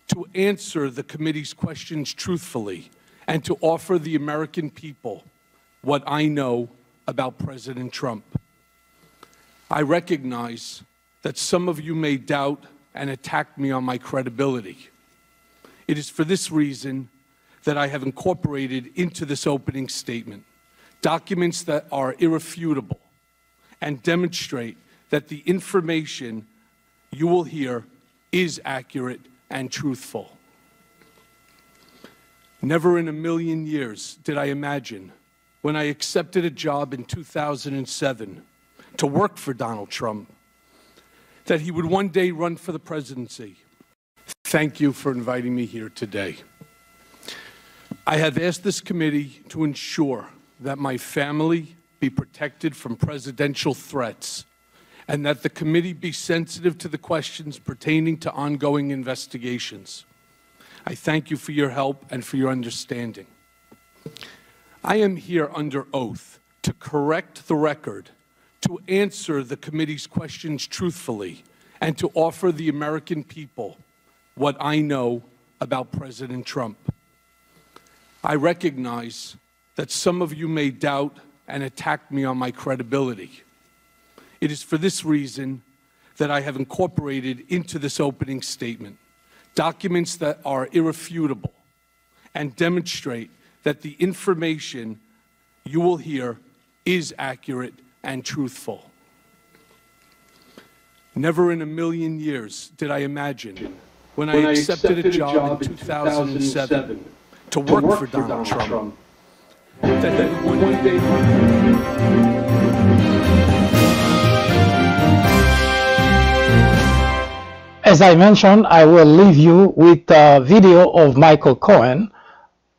to answer the committee's questions truthfully, and to offer the American people what I know about President Trump. I recognize that some of you may doubt and attack me on my credibility. It is for this reason that I have incorporated into this opening statement, documents that are irrefutable and demonstrate that the information you will hear is accurate and truthful. Never in a million years did I imagine, when I accepted a job in 2007 to work for Donald Trump, that he would one day run for the presidency. Thank you for inviting me here today. I have asked this committee to ensure that my family be protected from presidential threats and that the committee be sensitive to the questions pertaining to ongoing investigations. I thank you for your help and for your understanding. I am here under oath to correct the record, to answer the committee's questions truthfully, and to offer the American people what I know about President Trump. I recognize that some of you may doubt and attack me on my credibility. It is for this reason that I have incorporated into this opening statement documents that are irrefutable and demonstrate that the information you will hear is accurate and truthful. Never in a million years did I imagine, when I accepted a job in 2007 to work for Donald Trump, that one day... As I mentioned, I will leave you with a video of Michael Cohen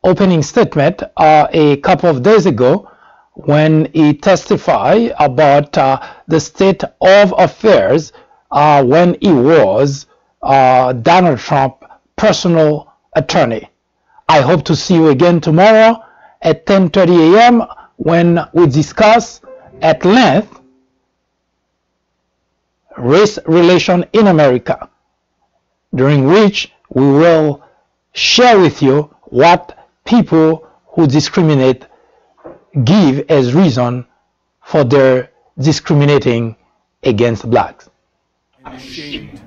opening statement a couple of days ago when he testified about the state of affairs when he was Donald Trump's personal attorney. I hope to see you again tomorrow at 10:30 a.m. when we discuss at length race relations in America, during which we will share with you what people who discriminate give as reason for their discriminating against blacks. I'm ashamed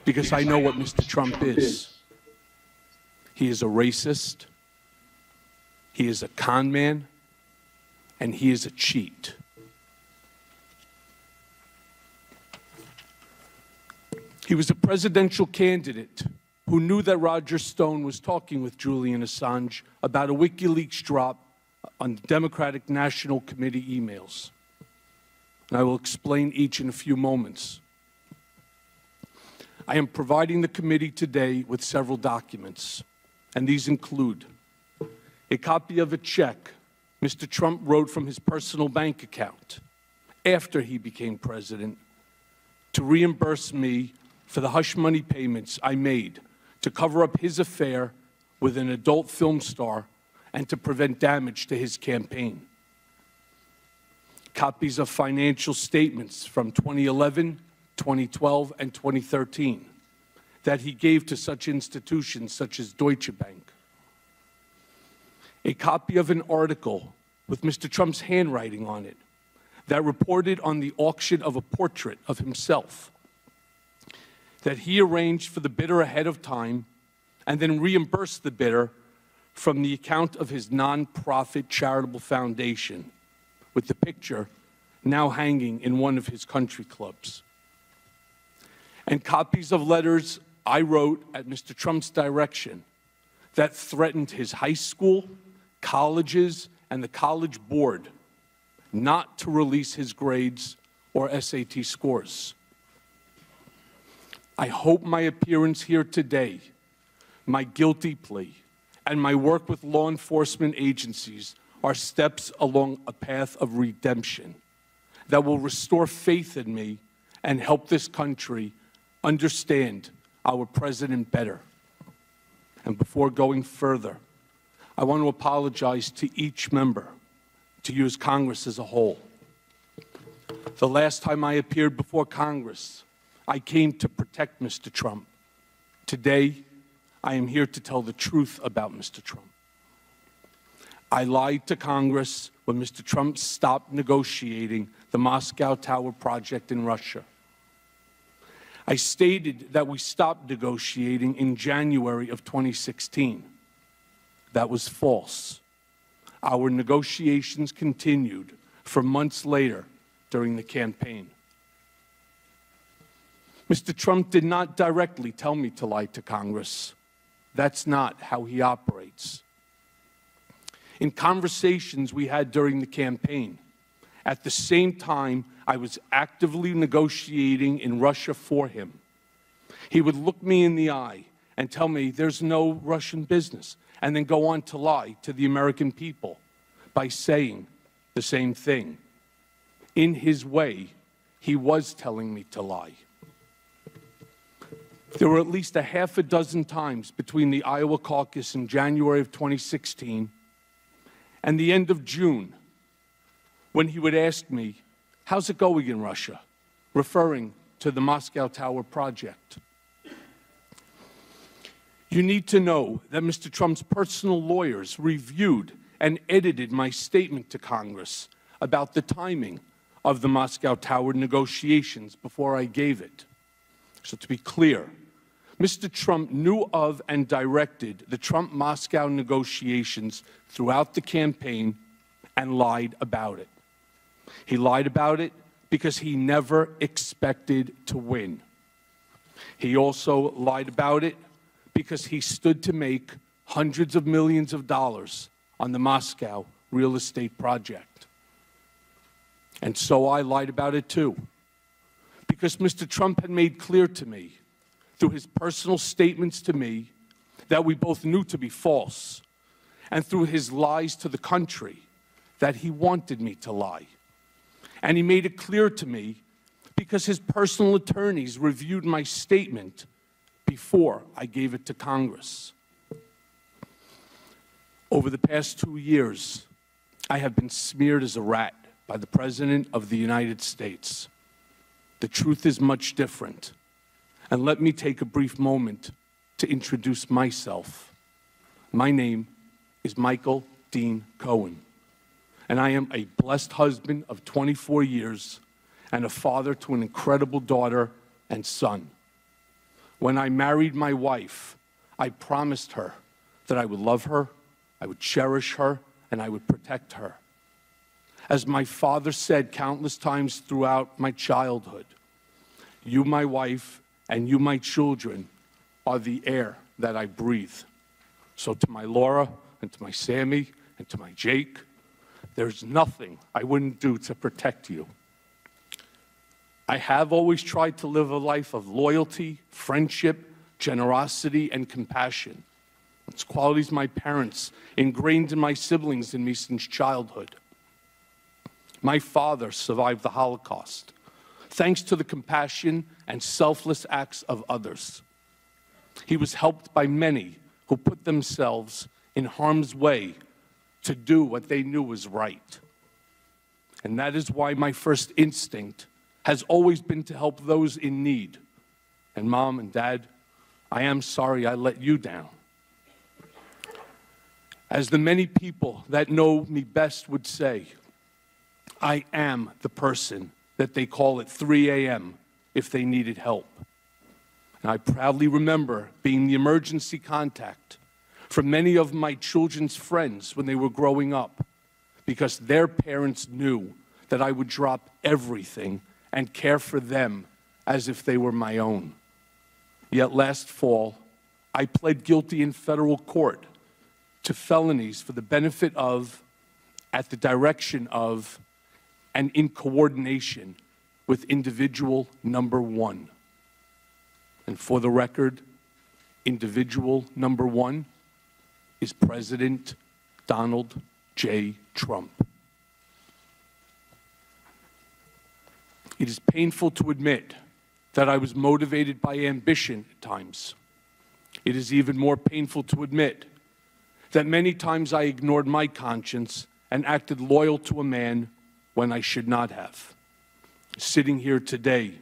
because I know what Mr. Trump is. He is a racist, he is a con man, and he is a cheat. He was a presidential candidate who knew that Roger Stone was talking with Julian Assange about a WikiLeaks drop on the Democratic National Committee emails. And I will explain each in a few moments. I am providing the committee today with several documents, and these include a copy of a check Mr. Trump wrote from his personal bank account after he became president to reimburse me for the hush money payments I made to cover up his affair with an adult film star and to prevent damage to his campaign. Copies of financial statements from 2011, 2012, and 2013 that he gave to such institutions such as Deutsche Bank. A copy of an article with Mr. Trump's handwriting on it that reported on the auction of a portrait of himself that he arranged for the bidder ahead of time and then reimbursed the bidder from the account of his nonprofit charitable foundation, with the picture now hanging in one of his country clubs. And copies of letters I wrote at Mr. Trump's direction that threatened his high school, colleges, and the college board not to release his grades or SAT scores. I hope my appearance here today, my guilty plea, and my work with law enforcement agencies are steps along a path of redemption that will restore faith in me and help this country understand our president better. And before going further, I want to apologize to each member, to you as Congress as a whole. The last time I appeared before Congress, I came to protect Mr. Trump. Today, I am here to tell the truth about Mr. Trump. I lied to Congress when Mr. Trump stopped negotiating the Moscow Tower project in Russia. I stated that we stopped negotiating in January of 2016. That was false. Our negotiations continued for months later during the campaign. Mr. Trump did not directly tell me to lie to Congress. That's not how he operates. In conversations we had during the campaign, at the same time I was actively negotiating in Russia for him, he would look me in the eye and tell me there's no Russian business, and then go on to lie to the American people by saying the same thing. In his way, he was telling me to lie. There were at least a half a dozen times between the Iowa caucus in January of 2016 and the end of June when he would ask me, "How's it going in Russia?" referring to the Moscow Tower project. You need to know that Mr. Trump's personal lawyers reviewed and edited my statement to Congress about the timing of the Moscow Tower negotiations before I gave it. So to be clear, Mr. Trump knew of and directed the Trump-Moscow negotiations throughout the campaign and lied about it. He lied about it because he never expected to win. He also lied about it because he stood to make hundreds of millions of dollars on the Moscow real estate project. And so I lied about it too, because Mr. Trump had made clear to me through his personal statements to me that we both knew to be false, and through his lies to the country that he wanted me to lie. And he made it clear to me because his personal attorneys reviewed my statement before I gave it to Congress. Over the past 2 years, I have been smeared as a rat by the President of the United States. The truth is much different. And let me take a brief moment to introduce myself. My name is Michael Dean Cohen, and I am a blessed husband of 24 years and a father to an incredible daughter and son. When I married my wife, I promised her that I would love her, I would cherish her, and I would protect her. As my father said countless times throughout my childhood, you, my wife, and you, my children, are the air that I breathe. So to my Laura, and to my Sammy, and to my Jake, there's nothing I wouldn't do to protect you. I have always tried to live a life of loyalty, friendship, generosity, and compassion. It's qualities my parents ingrained in my siblings and me since childhood. My father survived the Holocaust, thanks to the compassion and selfless acts of others. He was helped by many who put themselves in harm's way to do what they knew was right. And that is why my first instinct has always been to help those in need. And Mom and Dad, I am sorry I let you down. As the many people that know me best would say, I am the person that they call at 3 a.m. if they needed help. And I proudly remember being the emergency contact for many of my children's friends when they were growing up, because their parents knew that I would drop everything and care for them as if they were my own. Yet last fall, I pled guilty in federal court to felonies for the benefit of, at the direction of, and in coordination with individual number one. And for the record, individual number one is President Donald J. Trump. It is painful to admit that I was motivated by ambition at times. It is even more painful to admit that many times I ignored my conscience and acted loyal to a man when I should not have. Sitting here today,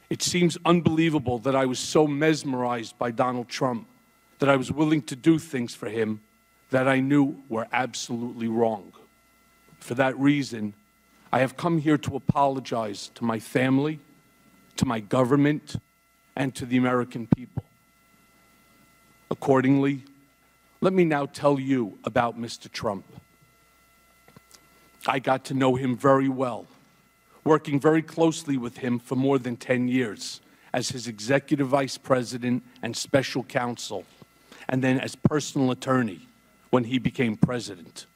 it seems unbelievable that I was so mesmerized by Donald Trump that I was willing to do things for him that I knew were absolutely wrong. For that reason, I have come here to apologize to my family, to my government, and to the American people. Accordingly, Let me now tell you about Mr. Trump. I got to know him very well, working very closely with him for more than 10 years as his executive vice president and special counsel, and then as personal attorney when he became president.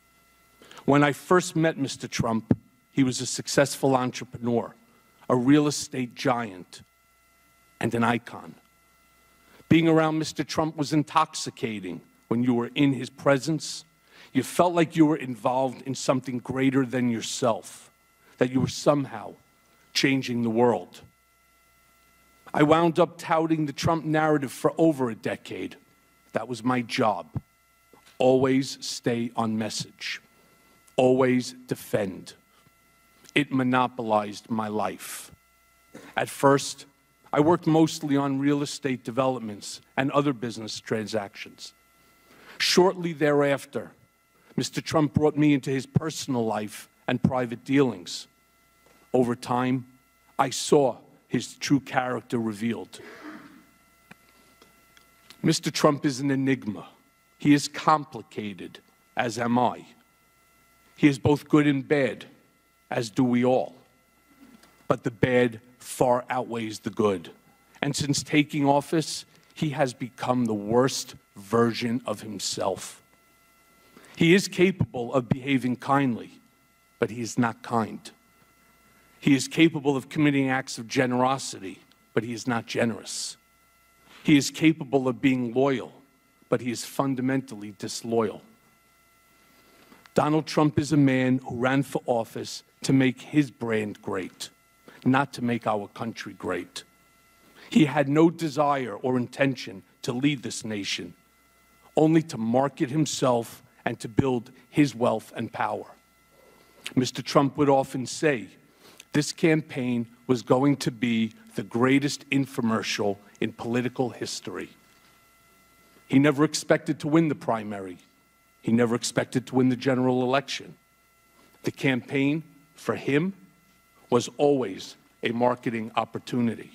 When I first met Mr. Trump, he was a successful entrepreneur, a real estate giant, and an icon. Being around Mr. Trump was intoxicating. When you were in his presence, you felt like you were involved in something greater than yourself, that you were somehow changing the world. I wound up touting the Trump narrative for over a decade. That was my job. Always stay on message. Always defend. It monopolized my life. At first, I worked mostly on real estate developments and other business transactions. Shortly thereafter, Mr. Trump brought me into his personal life and private dealings. Over time, I saw his true character revealed. Mr. Trump is an enigma. He is complicated, as am I. He is both good and bad, as do we all. But the bad far outweighs the good. And since taking office, he has become the worst version of himself. He is capable of behaving kindly, but he is not kind. He is capable of committing acts of generosity, but he is not generous. He is capable of being loyal, but he is fundamentally disloyal. Donald Trump is a man who ran for office to make his brand great, not to make our country great. He had no desire or intention to lead this nation, only to market himself and to build his wealth and power. Mr. Trump would often say, this campaign was going to be the greatest infomercial in political history. He never expected to win the primary. He never expected to win the general election. The campaign, for him, was always a marketing opportunity.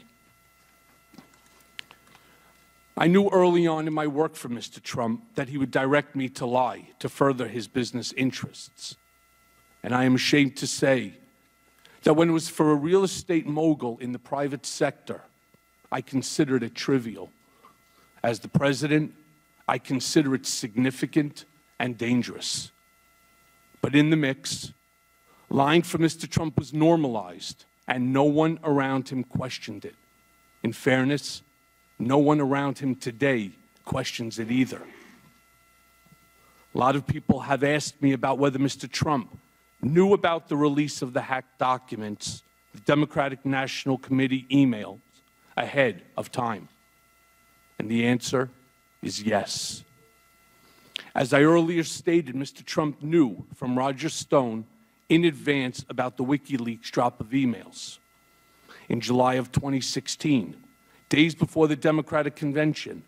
I knew early on in my work for Mr. Trump that he would direct me to lie to further his business interests. And I am ashamed to say that when it was for a real estate mogul in the private sector, I considered it trivial. As the president, I consider it significant and dangerous. But in the mix, lying for Mr. Trump was normalized, and no one around him questioned it. In fairness, no one around him today questions it either. A lot of people have asked me about whether Mr. Trump knew about the release of the hacked documents, the Democratic National Committee emails, ahead of time. And the answer is yes. As I earlier stated, Mr. Trump knew from Roger Stone in advance about the WikiLeaks drop of emails. In July of 2016, days before the Democratic convention,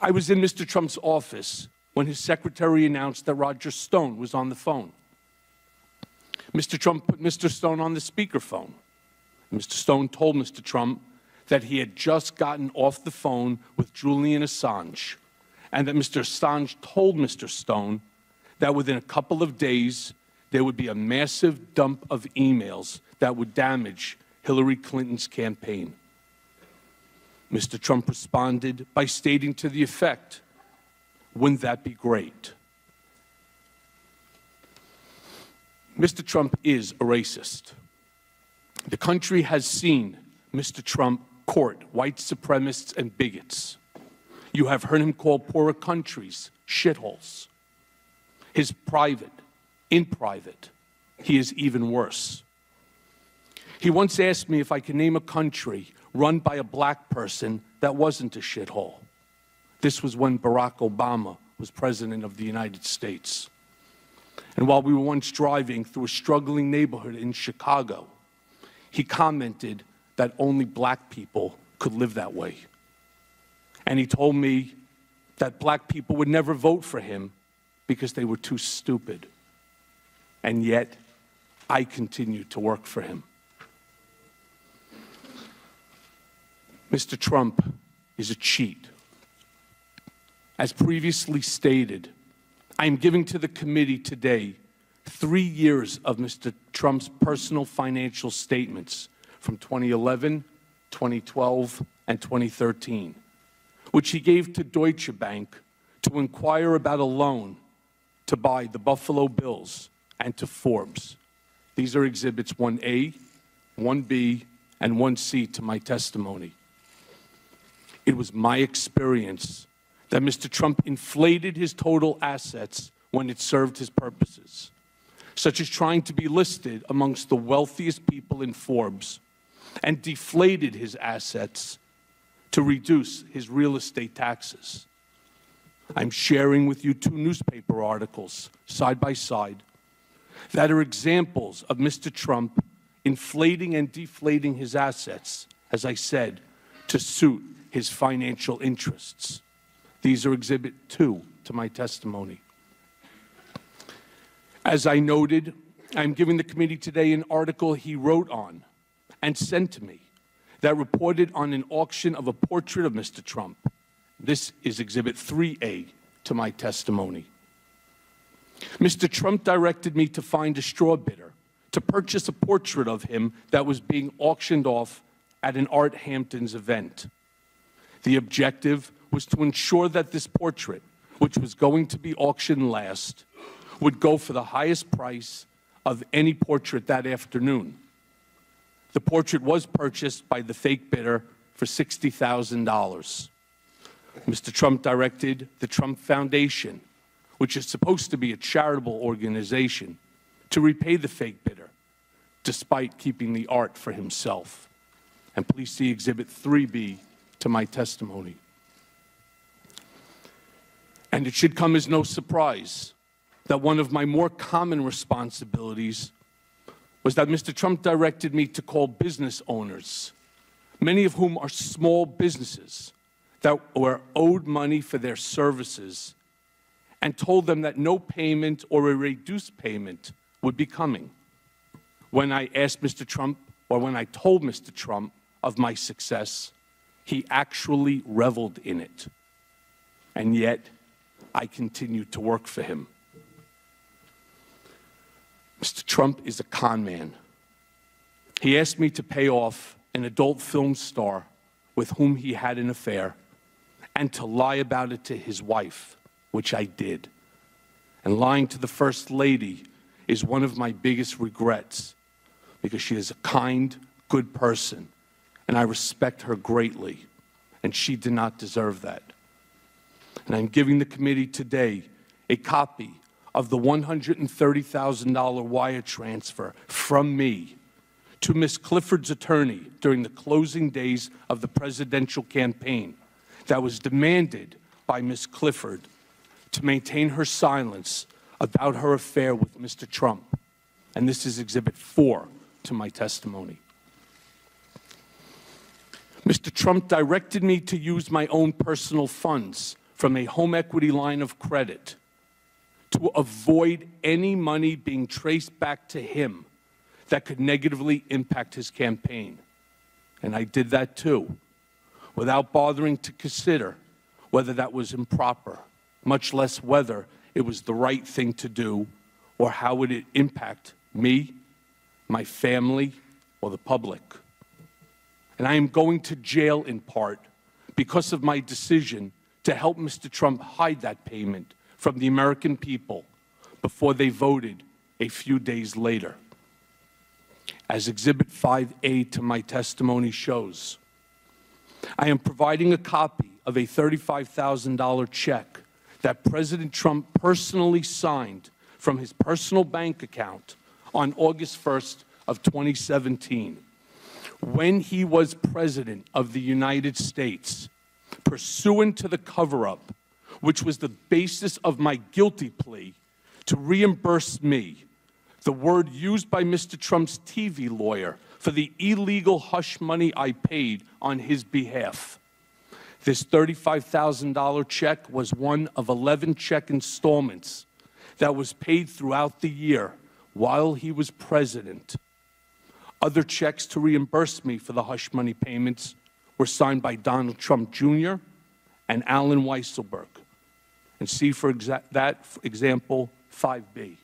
I was in Mr. Trump's office when his secretary announced that Roger Stone was on the phone. Mr. Trump put Mr. Stone on the speakerphone. Mr. Stone told Mr. Trump that he had just gotten off the phone with Julian Assange, and that Mr. Assange told Mr. Stone that within a couple of days, there would be a massive dump of emails that would damage Hillary Clinton's campaign. Mr. Trump responded by stating to the effect, "Wouldn't that be great?" Mr. Trump is a racist. The country has seen Mr. Trump court white supremacists and bigots. You have heard him call poorer countries shitholes. In private, he is even worse. He once asked me if I could name a country run by a black person that wasn't a shithole. This was when Barack Obama was president of the United States. And while we were once driving through a struggling neighborhood in Chicago, he commented that only black people could live that way. And he told me that black people would never vote for him because they were too stupid. And yet, I continued to work for him. Mr. Trump is a cheat. As previously stated, I am giving to the committee today 3 years of Mr. Trump's personal financial statements from 2011, 2012, and 2013, which he gave to Deutsche Bank to inquire about a loan to buy the Buffalo Bills and to Forbes. These are Exhibits 1A, 1B, and 1C to my testimony. It was my experience that Mr. Trump inflated his total assets when it served his purposes, such as trying to be listed amongst the wealthiest people in Forbes, and deflated his assets to reduce his real estate taxes. I'm sharing with you 2 newspaper articles, side by side, that are examples of Mr. Trump inflating and deflating his assets, as I said, to suit his financial interests. These are Exhibit 2 to my testimony. As I noted, I'm giving the committee today an article he wrote on and sent to me that reported on an auction of a portrait of Mr. Trump. This is Exhibit 3A to my testimony. Mr. Trump directed me to find a straw bidder to purchase a portrait of him that was being auctioned off at an Art Hamptons event. The objective was to ensure that this portrait, which was going to be auctioned last, would go for the highest price of any portrait that afternoon. The portrait was purchased by the fake bidder for $60,000. Mr. Trump directed the Trump Foundation, which is supposed to be a charitable organization, to repay the fake bidder, despite keeping the art for himself. And please see Exhibit 3B to my testimony. And it should come as no surprise that one of my more common responsibilities was that Mr. Trump directed me to call business owners, many of whom are small businesses that were owed money for their services, and told them that no payment or a reduced payment would be coming. When I asked Mr. Trump, or when I told Mr. Trump of my success, he actually reveled in it. And yet, I continued to work for him. Mr. Trump is a con man. He asked me to pay off an adult film star with whom he had an affair and to lie about it to his wife, which I did. And lying to the First Lady is one of my biggest regrets because she is a kind, good person, and I respect her greatly, and she did not deserve that. And I'm giving the committee today a copy of the $130,000 wire transfer from me to Ms. Clifford's attorney during the closing days of the presidential campaign that was demanded by Ms. Clifford to maintain her silence about her affair with Mr. Trump. And this is Exhibit 4 to my testimony. Mr. Trump directed me to use my own personal funds from a home equity line of credit to avoid any money being traced back to him that could negatively impact his campaign. And I did that too, without bothering to consider whether that was improper, much less whether it was the right thing to do or how would it impact me, my family, or the public. And I am going to jail in part because of my decision to help Mr. Trump hide that payment from the American people before they voted a few days later. As Exhibit 5A to my testimony shows, I am providing a copy of a $35,000 check that President Trump personally signed from his personal bank account on August 1st of 2017, when he was President of the United States, pursuant to the cover-up, which was the basis of my guilty plea to reimburse me, the word used by Mr. Trump's TV lawyer, for the illegal hush money I paid on his behalf. This $35,000 check was one of 11 check installments that was paid throughout the year while he was president. Other checks to reimburse me for the hush money payments were signed by Donald Trump Jr. and Alan Weisselberg, And see for example 5B.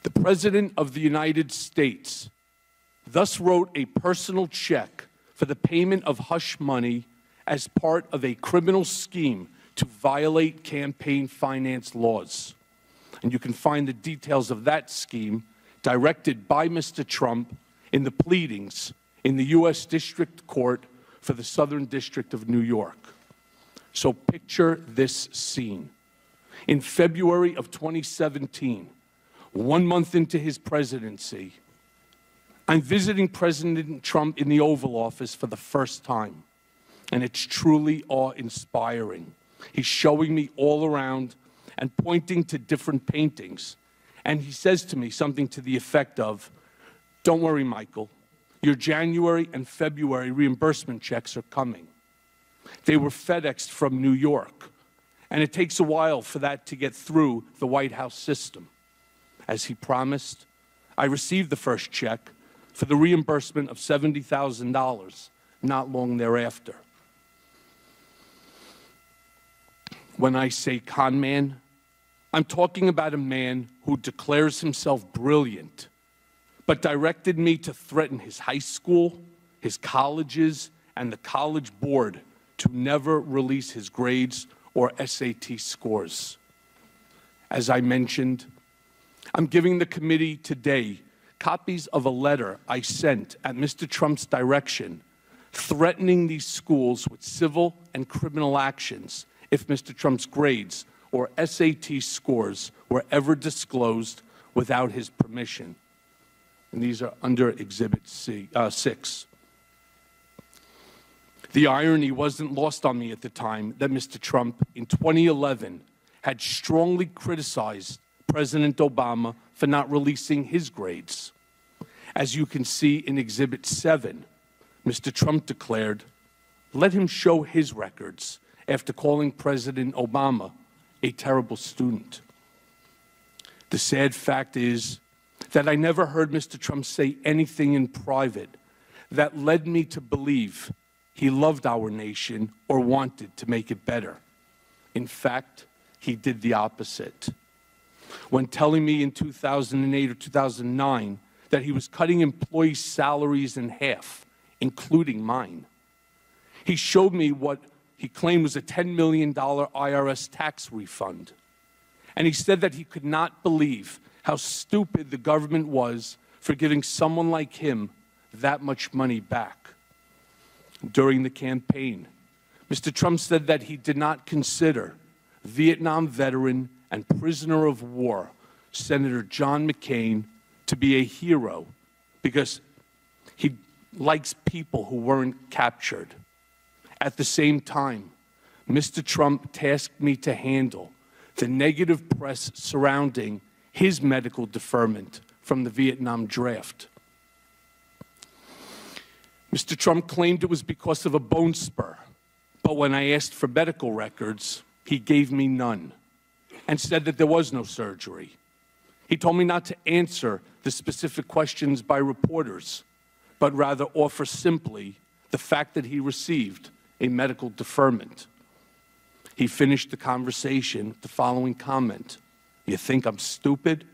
The President of the United States thus wrote a personal check for the payment of hush money as part of a criminal scheme to violate campaign finance laws. And you can find the details of that scheme directed by Mr. Trump in the pleadings in the U.S. District Court for the Southern District of New York. So picture this scene. In February of 2017, 1 month into his presidency, I'm visiting President Trump in the Oval Office for the first time, and it's truly awe-inspiring. He's showing me all around and pointing to different paintings, and he says to me something to the effect of, "Don't worry, Michael, your January and February reimbursement checks are coming." They were FedExed from New York, and it takes a while for that to get through the White House system. As he promised, I received the first check for the reimbursement of $70,000 not long thereafter. When I say con man, I'm talking about a man who declares himself brilliant, but directed me to threaten his high school, his colleges, and the college board to never release his grades or SAT scores. As I mentioned, I'm giving the committee today copies of a letter I sent at Mr. Trump's direction threatening these schools with civil and criminal actions if Mr. Trump's grades or SAT scores were ever disclosed without his permission. And these are under Exhibit 6. The irony wasn't lost on me at the time that Mr. Trump, in 2011, had strongly criticized President Obama for not releasing his grades. As you can see in Exhibit 7, Mr. Trump declared, "Let him show his records," after calling President Obama a terrible student. The sad fact is that I never heard Mr. Trump say anything in private that led me to believe he loved our nation or wanted to make it better. In fact, he did the opposite. When telling me in 2008 or 2009 that he was cutting employees' salaries in half, including mine, he showed me what he claimed was a $10 million IRS tax refund. And he said that he could not believe how stupid the government was for giving someone like him that much money back. During the campaign, Mr. Trump said that he did not consider Vietnam veteran and prisoner of war Senator John McCain to be a hero because he likes people who weren't captured. At the same time, Mr. Trump tasked me to handle the negative press surrounding his medical deferment from the Vietnam draft. Mr. Trump claimed it was because of a bone spur, but when I asked for medical records, he gave me none and said that there was no surgery. He told me not to answer the specific questions by reporters, but rather offer simply the fact that he received a medical deferment. He finished the conversation with the following comment: "You think I'm stupid?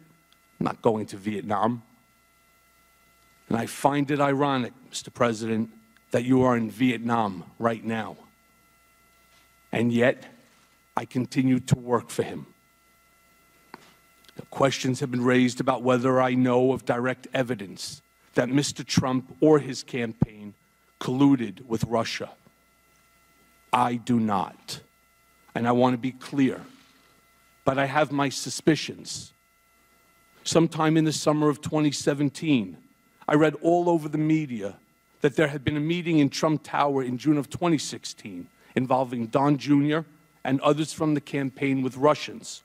I'm not going to Vietnam." And I find it ironic, Mr. President, that you are in Vietnam right now. And yet, I continue to work for him. Questions have been raised about whether I know of direct evidence that Mr. Trump or his campaign colluded with Russia. I do not. And I want to be clear, but I have my suspicions. Sometime in the summer of 2017, I read all over the media that there had been a meeting in Trump Tower in June of 2016 involving Don Jr. and others from the campaign with Russians,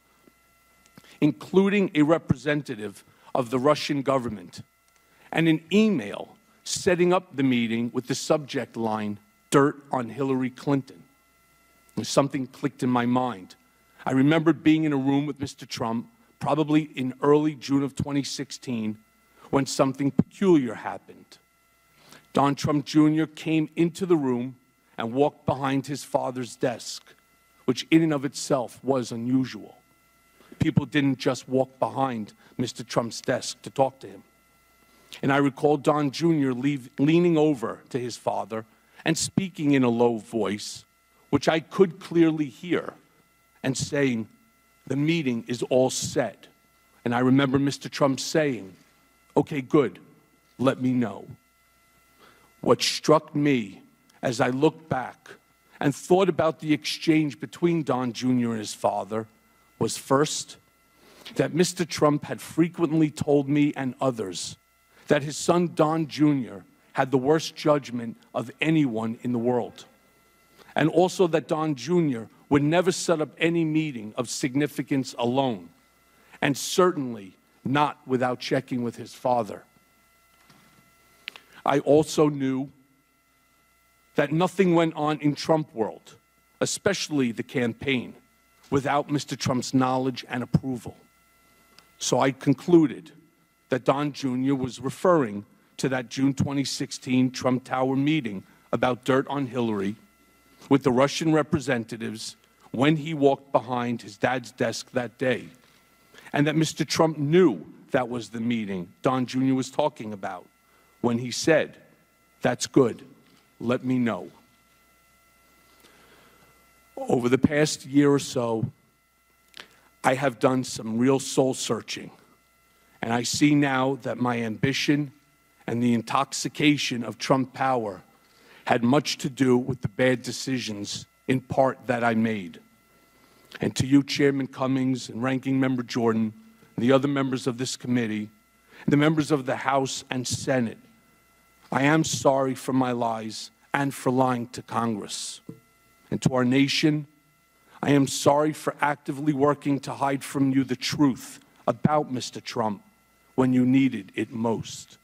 including a representative of the Russian government, and an email setting up the meeting with the subject line, "Dirt on Hillary Clinton." And something clicked in my mind. I remembered being in a room with Mr. Trump, probably in early June of 2016, when something peculiar happened. Don Trump Jr. came into the room and walked behind his father's desk, which in and of itself was unusual. People didn't just walk behind Mr. Trump's desk to talk to him. And I recall Don Jr. leaning over to his father and speaking in a low voice, which I could clearly hear, and saying, "The meeting is all set." And I remember Mr. Trump saying, "Okay, good, let me know." What struck me as I looked back and thought about the exchange between Don Jr. and his father was first, that Mr. Trump had frequently told me and others that his son Don Jr. had the worst judgment of anyone in the world. And also that Don Jr. would never set up any meeting of significance alone, and certainly not without checking with his father. I also knew that nothing went on in Trump world, especially the campaign, without Mr. Trump's knowledge and approval. So I concluded that Don Jr. was referring to that June 2016 Trump Tower meeting about dirt on Hillary with the Russian representatives when he walked behind his dad's desk that day, and that Mr. Trump knew that was the meeting Don Jr. was talking about when he said, "That's good, let me know." Over the past year or so, I have done some real soul searching, and I see now that my ambition and the intoxication of Trump power had much to do with the bad decisions, in part, that I made. And to you, Chairman Cummings and Ranking Member Jordan, and the other members of this committee, the members of the House and Senate, I am sorry for my lies and for lying to Congress. And to our nation, I am sorry for actively working to hide from you the truth about Mr. Trump when you needed it most.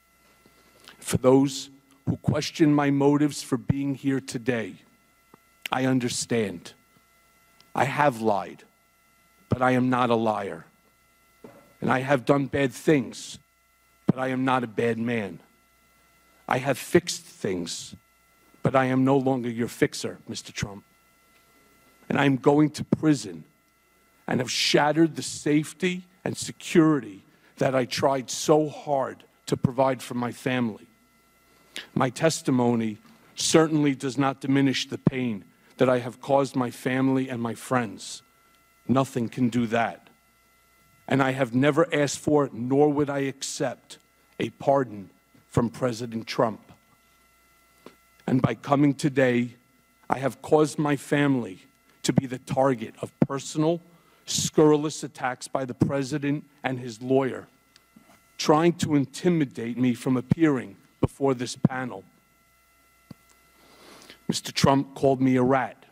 For those who question my motives for being here today, I understand. I have lied, but I am not a liar. And I have done bad things, but I am not a bad man. I have fixed things, but I am no longer your fixer, Mr. Trump. And I am going to prison and have shattered the safety and security that I tried so hard to provide for my family. My testimony certainly does not diminish the pain that I have caused my family and my friends. Nothing can do that. And I have never asked for, nor would I accept, a pardon from President Trump. And by coming today, I have caused my family to be the target of personal, scurrilous attacks by the president and his lawyer, trying to intimidate me from appearing before this panel. Mr. Trump called me a rat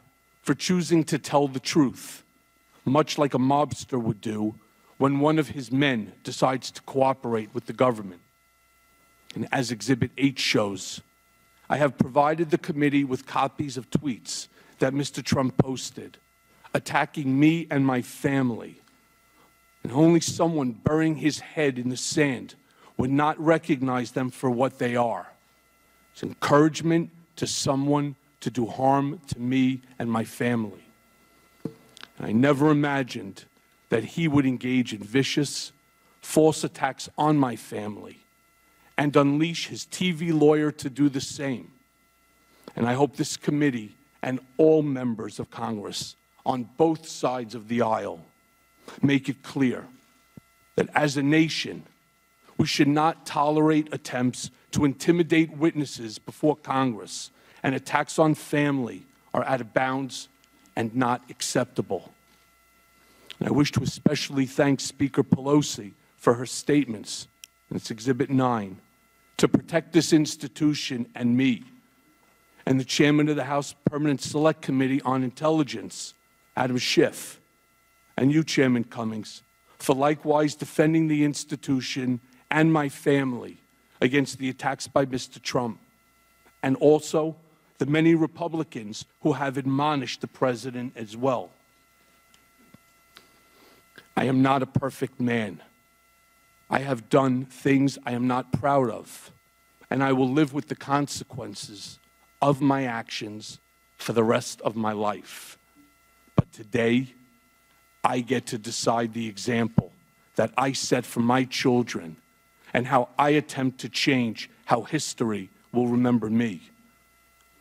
for choosing to tell the truth, much like a mobster would do when one of his men decides to cooperate with the government. And as Exhibit 8 shows, I have provided the committee with copies of tweets that Mr. Trump posted, attacking me and my family. And only someone burying his head in the sand would not recognize them for what they are. It's encouragement to someone to do harm to me and my family. And I never imagined that he would engage in vicious, false attacks on my family and unleash his TV lawyer to do the same. And I hope this committee and all members of Congress on both sides of the aisle make it clear that as a nation, we should not tolerate attempts to intimidate witnesses before Congress, and attacks on family are out of bounds and not acceptable. And I wish to especially thank Speaker Pelosi for her statements, and it's Exhibit 9, to protect this institution and me, and the chairman of the House Permanent Select Committee on Intelligence, Adam Schiff, and you, Chairman Cummings, for likewise defending the institution and my family against the attacks by Mr. Trump, and also the many Republicans who have admonished the president as well. I am not a perfect man. I have done things I am not proud of, and I will live with the consequences of my actions for the rest of my life. But today, I get to decide the example that I set for my children and how I attempt to change how history will remember me.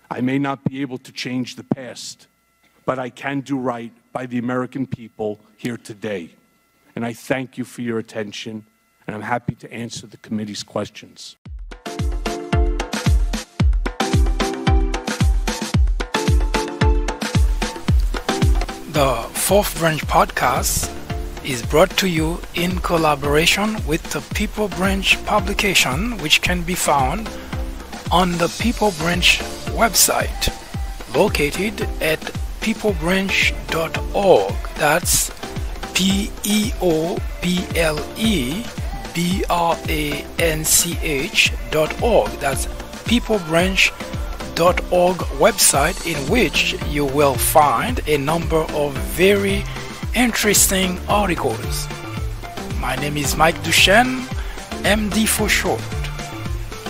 I may not be able to change the past, but I can do right by the American people here today. And I thank you for your attention, and I'm happy to answer the committee's questions. The Fourth Branch podcast is brought to you in collaboration with the People Branch publication, which can be found on the People Branch website, located at peoplebranch.org. That's peoplebranch.org. That's peoplebranch.org website, in which you will find a number of very interesting articles. My name is Mike Duchesne, MD for short.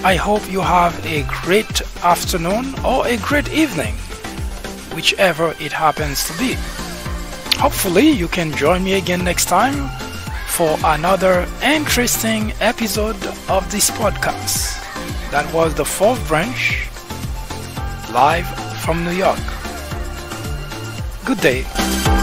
I hope you have a great afternoon or a great evening, whichever it happens to be. Hopefully you can join me again next time for another interesting episode of this podcast. That was the Fourth Branch, live from New York. Good day.